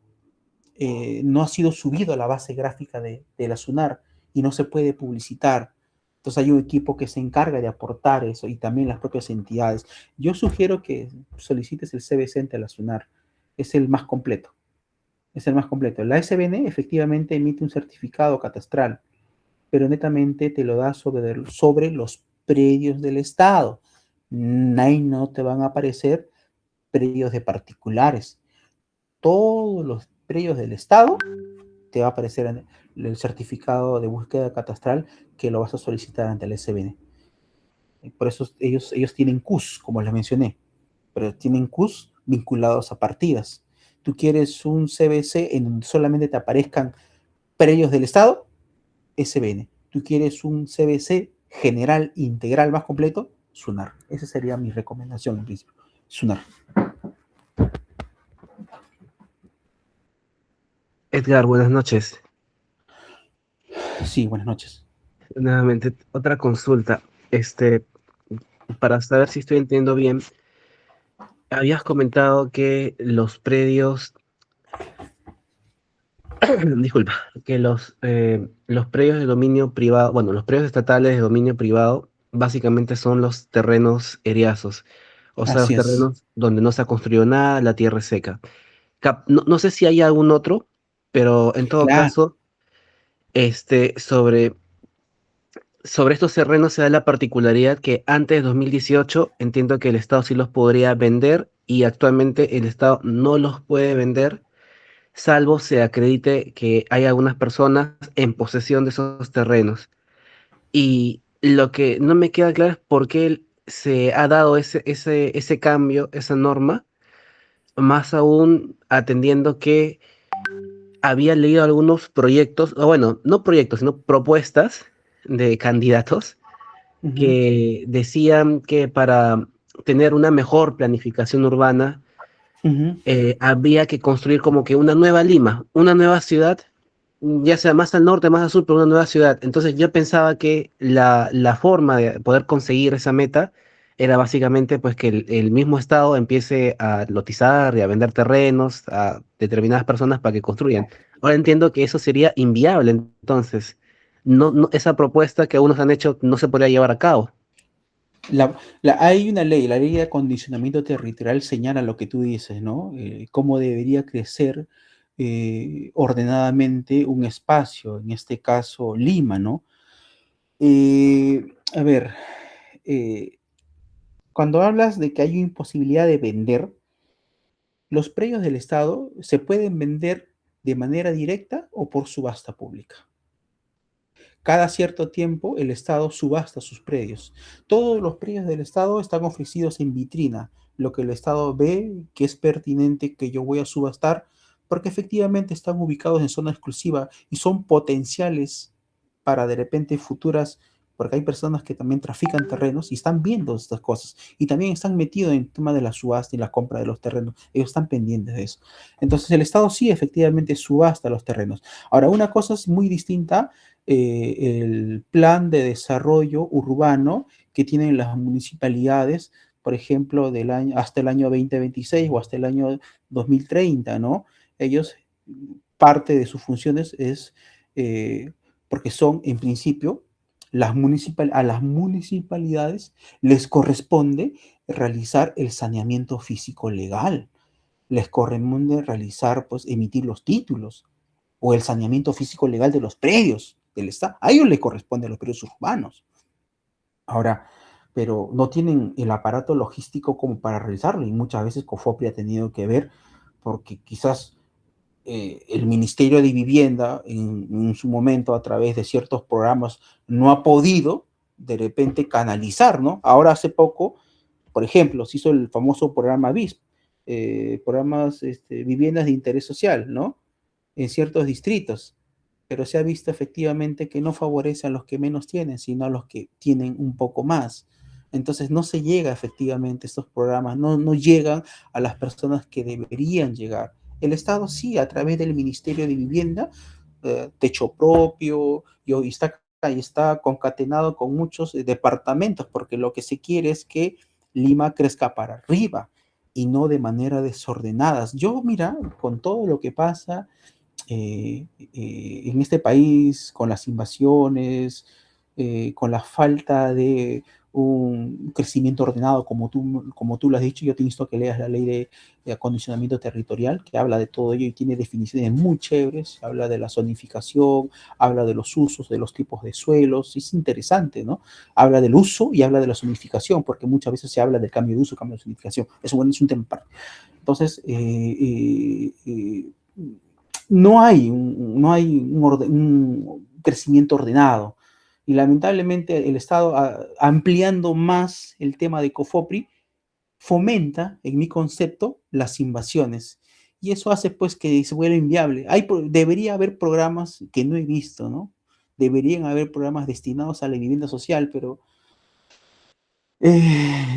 no ha sido subido a la base gráfica de la SUNAR y no se puede publicitar. Entonces hay un equipo que se encarga de aportar eso y también las propias entidades. Yo sugiero que solicites el CBC ante la SUNAR. Es el más completo. Es el más completo. La SBN efectivamente emite un certificado catastral, pero netamente te lo da sobre los predios del Estado. Ahí no te van a aparecer predios de particulares. Todos los predios del Estado te va a aparecer en el certificado de búsqueda catastral que lo vas a solicitar ante el SBN. Por eso ellos tienen CUS, como les mencioné, pero tienen CUS vinculados a partidas. Tú quieres un CBC en donde solamente te aparezcan predios del Estado, SBN. Tú quieres un CBC general, integral, más completo, SUNAR. Esa sería mi recomendación en principio. SUNAR.
Edgar, buenas noches.
Sí, buenas noches.
Nuevamente, otra consulta. Para saber si estoy entendiendo bien, habías comentado que los predios, disculpa, que los predios de dominio privado, bueno, los predios estatales de dominio privado, básicamente son los terrenos eriazos, o sea, los
Así es.
terrenos donde no se ha construido nada, la tierra es seca. No sé si hay algún otro, pero en todo
Claro.
caso, este, sobre Sobre estos terrenos se da la particularidad que antes de 2018 entiendo que el Estado sí los podría vender y actualmente el Estado no los puede vender, salvo se acredite que hay algunas personas en posesión de esos terrenos. Y lo que no me queda claro es por qué se ha dado ese cambio, esa norma, más aún atendiendo que había leído algunos proyectos, o bueno, no proyectos, sino propuestas de candidatos
Ujú,
que decían que para tener una mejor planificación urbana
ujú.
habría que construir como que una nueva Lima, una nueva ciudad, ya sea más al norte, más al sur, pero una nueva ciudad. Entonces yo pensaba que la forma de poder conseguir esa meta era básicamente pues que el mismo Estado empiece a lotizar y a vender terrenos a determinadas personas para que construyan. Ahora entiendo que eso sería inviable, entonces esa propuesta que algunos han hecho no se podría llevar a cabo.
Hay una ley, la ley de acondicionamiento territorial señala lo que tú dices, ¿no? Cómo debería crecer ordenadamente un espacio, en este caso Lima, ¿no? A ver, eh, cuando hablas de que hay imposibilidad de vender, los predios del Estado se pueden vender de manera directa o por subasta pública. Cada cierto tiempo el Estado subasta sus predios. Todos los predios del Estado están ofrecidos en vitrina, lo que el Estado ve que es pertinente que yo voy a subastar, porque efectivamente están ubicados en zona exclusiva y son potenciales para de repente futuras, porque hay personas que también trafican terrenos y están viendo estas cosas y también están metidos en el tema de la subasta y la compra de los terrenos. Ellos están pendientes de eso. Entonces el Estado sí efectivamente subasta los terrenos. Ahora, una cosa es muy distinta el plan de desarrollo urbano que tienen las municipalidades, por ejemplo, hasta el año 2026 o hasta el año 2030, ¿no? Ellos, parte de sus funciones es, porque son, en principio, a las municipalidades les corresponde realizar el saneamiento físico legal, les corresponde realizar, pues, emitir los títulos, o el saneamiento físico legal de los predios del Estado. A ellos les corresponde a los predios urbanos. Ahora, pero no tienen el aparato logístico como para realizarlo y muchas veces COFOPRI ha tenido que ver porque quizás el Ministerio de Vivienda en su momento a través de ciertos programas no ha podido de repente canalizar, ¿no? Ahora hace poco, por ejemplo, se hizo el famoso programa VISP, programas, viviendas de interés social, ¿no? En ciertos distritos, pero se ha visto efectivamente que no favorece a los que menos tienen, sino a los que tienen un poco más. Entonces no se llega efectivamente, estos programas no llegan a las personas que deberían llegar. El Estado sí, a través del Ministerio de Vivienda, techo propio, y está concatenado con muchos departamentos, porque lo que se quiere es que Lima crezca para arriba y no de manera desordenada. Yo, mira, con todo lo que pasa en este país, con las invasiones, con la falta de un crecimiento ordenado, como tú lo has dicho, yo te insto a que leas la ley de acondicionamiento territorial, que habla de todo ello y tiene definiciones muy chéveres, habla de la zonificación, habla de los usos, de los tipos de suelos, es interesante, ¿no? Habla del uso y habla de la zonificación, porque muchas veces se habla del cambio de uso, cambio de zonificación, eso bueno, es un tema aparte. Entonces, no hay un crecimiento ordenado. Y lamentablemente el Estado, ampliando más el tema de COFOPRI, fomenta, en mi concepto, las invasiones. Y eso hace pues que se vuelva inviable. Debería haber programas que no he visto, ¿no? Deberían haber programas destinados a la vivienda social, pero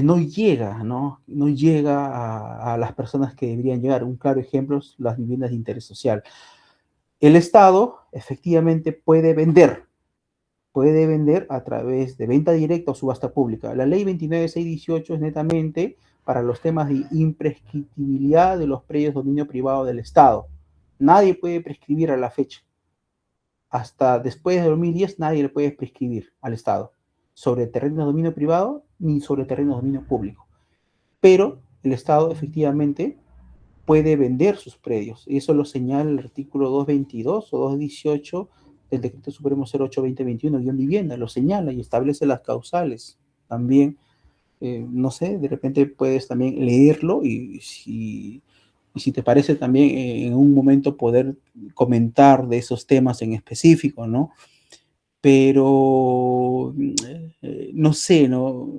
no llega, ¿no? No llega a las personas que deberían llegar. Un claro ejemplo es las viviendas de interés social. El Estado efectivamente puede vender a través de venta directa o subasta pública. La ley 29618 es netamente para los temas de imprescriptibilidad de los predios de dominio privado del Estado. Nadie puede prescribir a la fecha. Hasta después de 2010 nadie le puede prescribir al Estado sobre terrenos de dominio privado ni sobre terrenos de dominio público. Pero el Estado efectivamente puede vender sus predios. Y eso lo señala el artículo 222 o 218 del Decreto Supremo 08-2021-Vivienda. Lo señala y establece las causales. También, no sé, de repente puedes también leerlo y si te parece también en un momento poder comentar de esos temas en específico, ¿no? Pero, no sé, ¿no?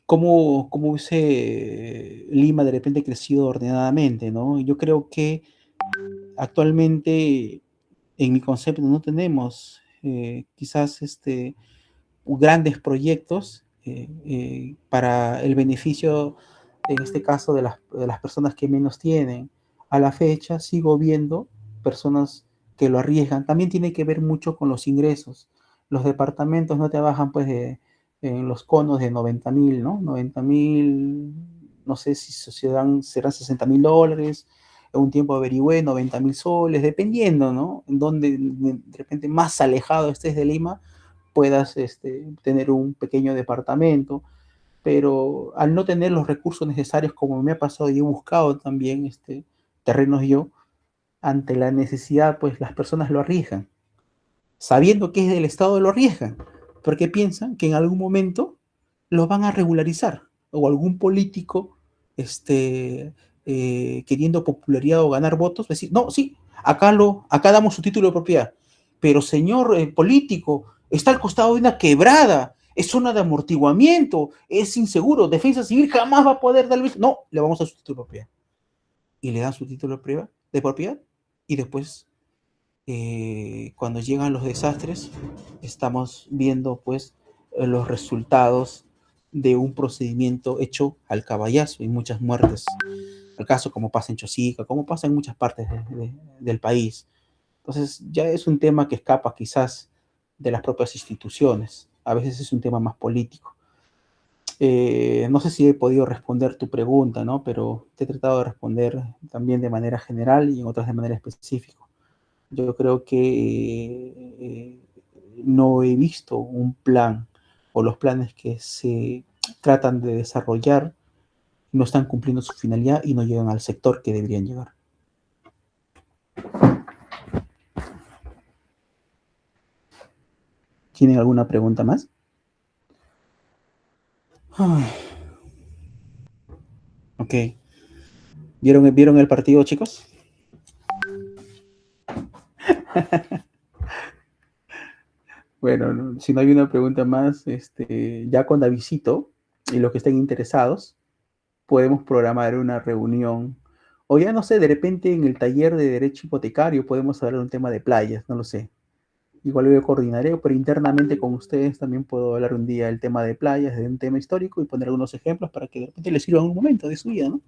Cómo hubiese Lima de repente crecido ordenadamente, ¿no? Yo creo que actualmente, en mi concepto, no tenemos quizás grandes proyectos para el beneficio, en este caso, de las personas que menos tienen. A la fecha sigo viendo personas que lo arriesgan. También tiene que ver mucho con los ingresos. Los departamentos no te bajan pues en los conos de 90.000, ¿no? 90.000, no sé si serán $60.000. En un tiempo averigüé 90.000 soles, dependiendo, ¿no? En donde de repente más alejado estés de Lima, puedas tener un pequeño departamento, pero al no tener los recursos necesarios, como me ha pasado y he buscado también terrenos yo, ante la necesidad, pues las personas lo arriesgan. Sabiendo que es del Estado, lo arriesgan, porque piensan que en algún momento los van a regularizar, o algún político queriendo popularidad o ganar votos, decir, no, sí, acá damos su título de propiedad, pero señor político, está al costado de una quebrada, es zona de amortiguamiento, es inseguro, Defensa Civil jamás va a poder darle, no, le vamos a su título de propiedad. Y le dan su título de propiedad y después, cuando llegan los desastres, estamos viendo pues los resultados de un procedimiento hecho al caballazo y muchas muertes. El caso como pasa en Chosica, como pasa en muchas partes del país. Entonces ya es un tema que escapa quizás de las propias instituciones. A veces es un tema más político. No sé si he podido responder tu pregunta, ¿no? Pero te he tratado de responder también de manera general y en otras de manera específica. Yo creo que no he visto un plan o los planes que se tratan de desarrollar no están cumpliendo su finalidad y no llegan al sector que deberían llegar. ¿Tienen alguna pregunta más? Ay. Ok. ¿Vieron el partido, chicos? Bueno, si no hay una pregunta más, ya con Davidcito y los que estén interesados, podemos programar una reunión. O ya no sé, de repente en el taller de Derecho Hipotecario podemos hablar de un tema de playas, no lo sé. igual yo coordinaré, pero internamente con ustedes también puedo hablar un día del tema de playas, de un tema histórico y poner algunos ejemplos para que de repente les sirva en un momento de su vida, ¿no?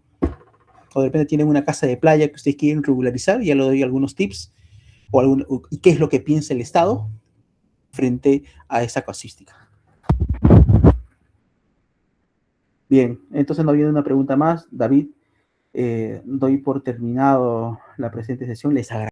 O de repente tienen una casa de playa que ustedes quieren regularizar y ya le doy algunos tips y qué es lo que piensa el Estado frente a esa casuística. Bien, entonces no habiendo una pregunta más, David, doy por terminado la presente sesión. Les agradezco.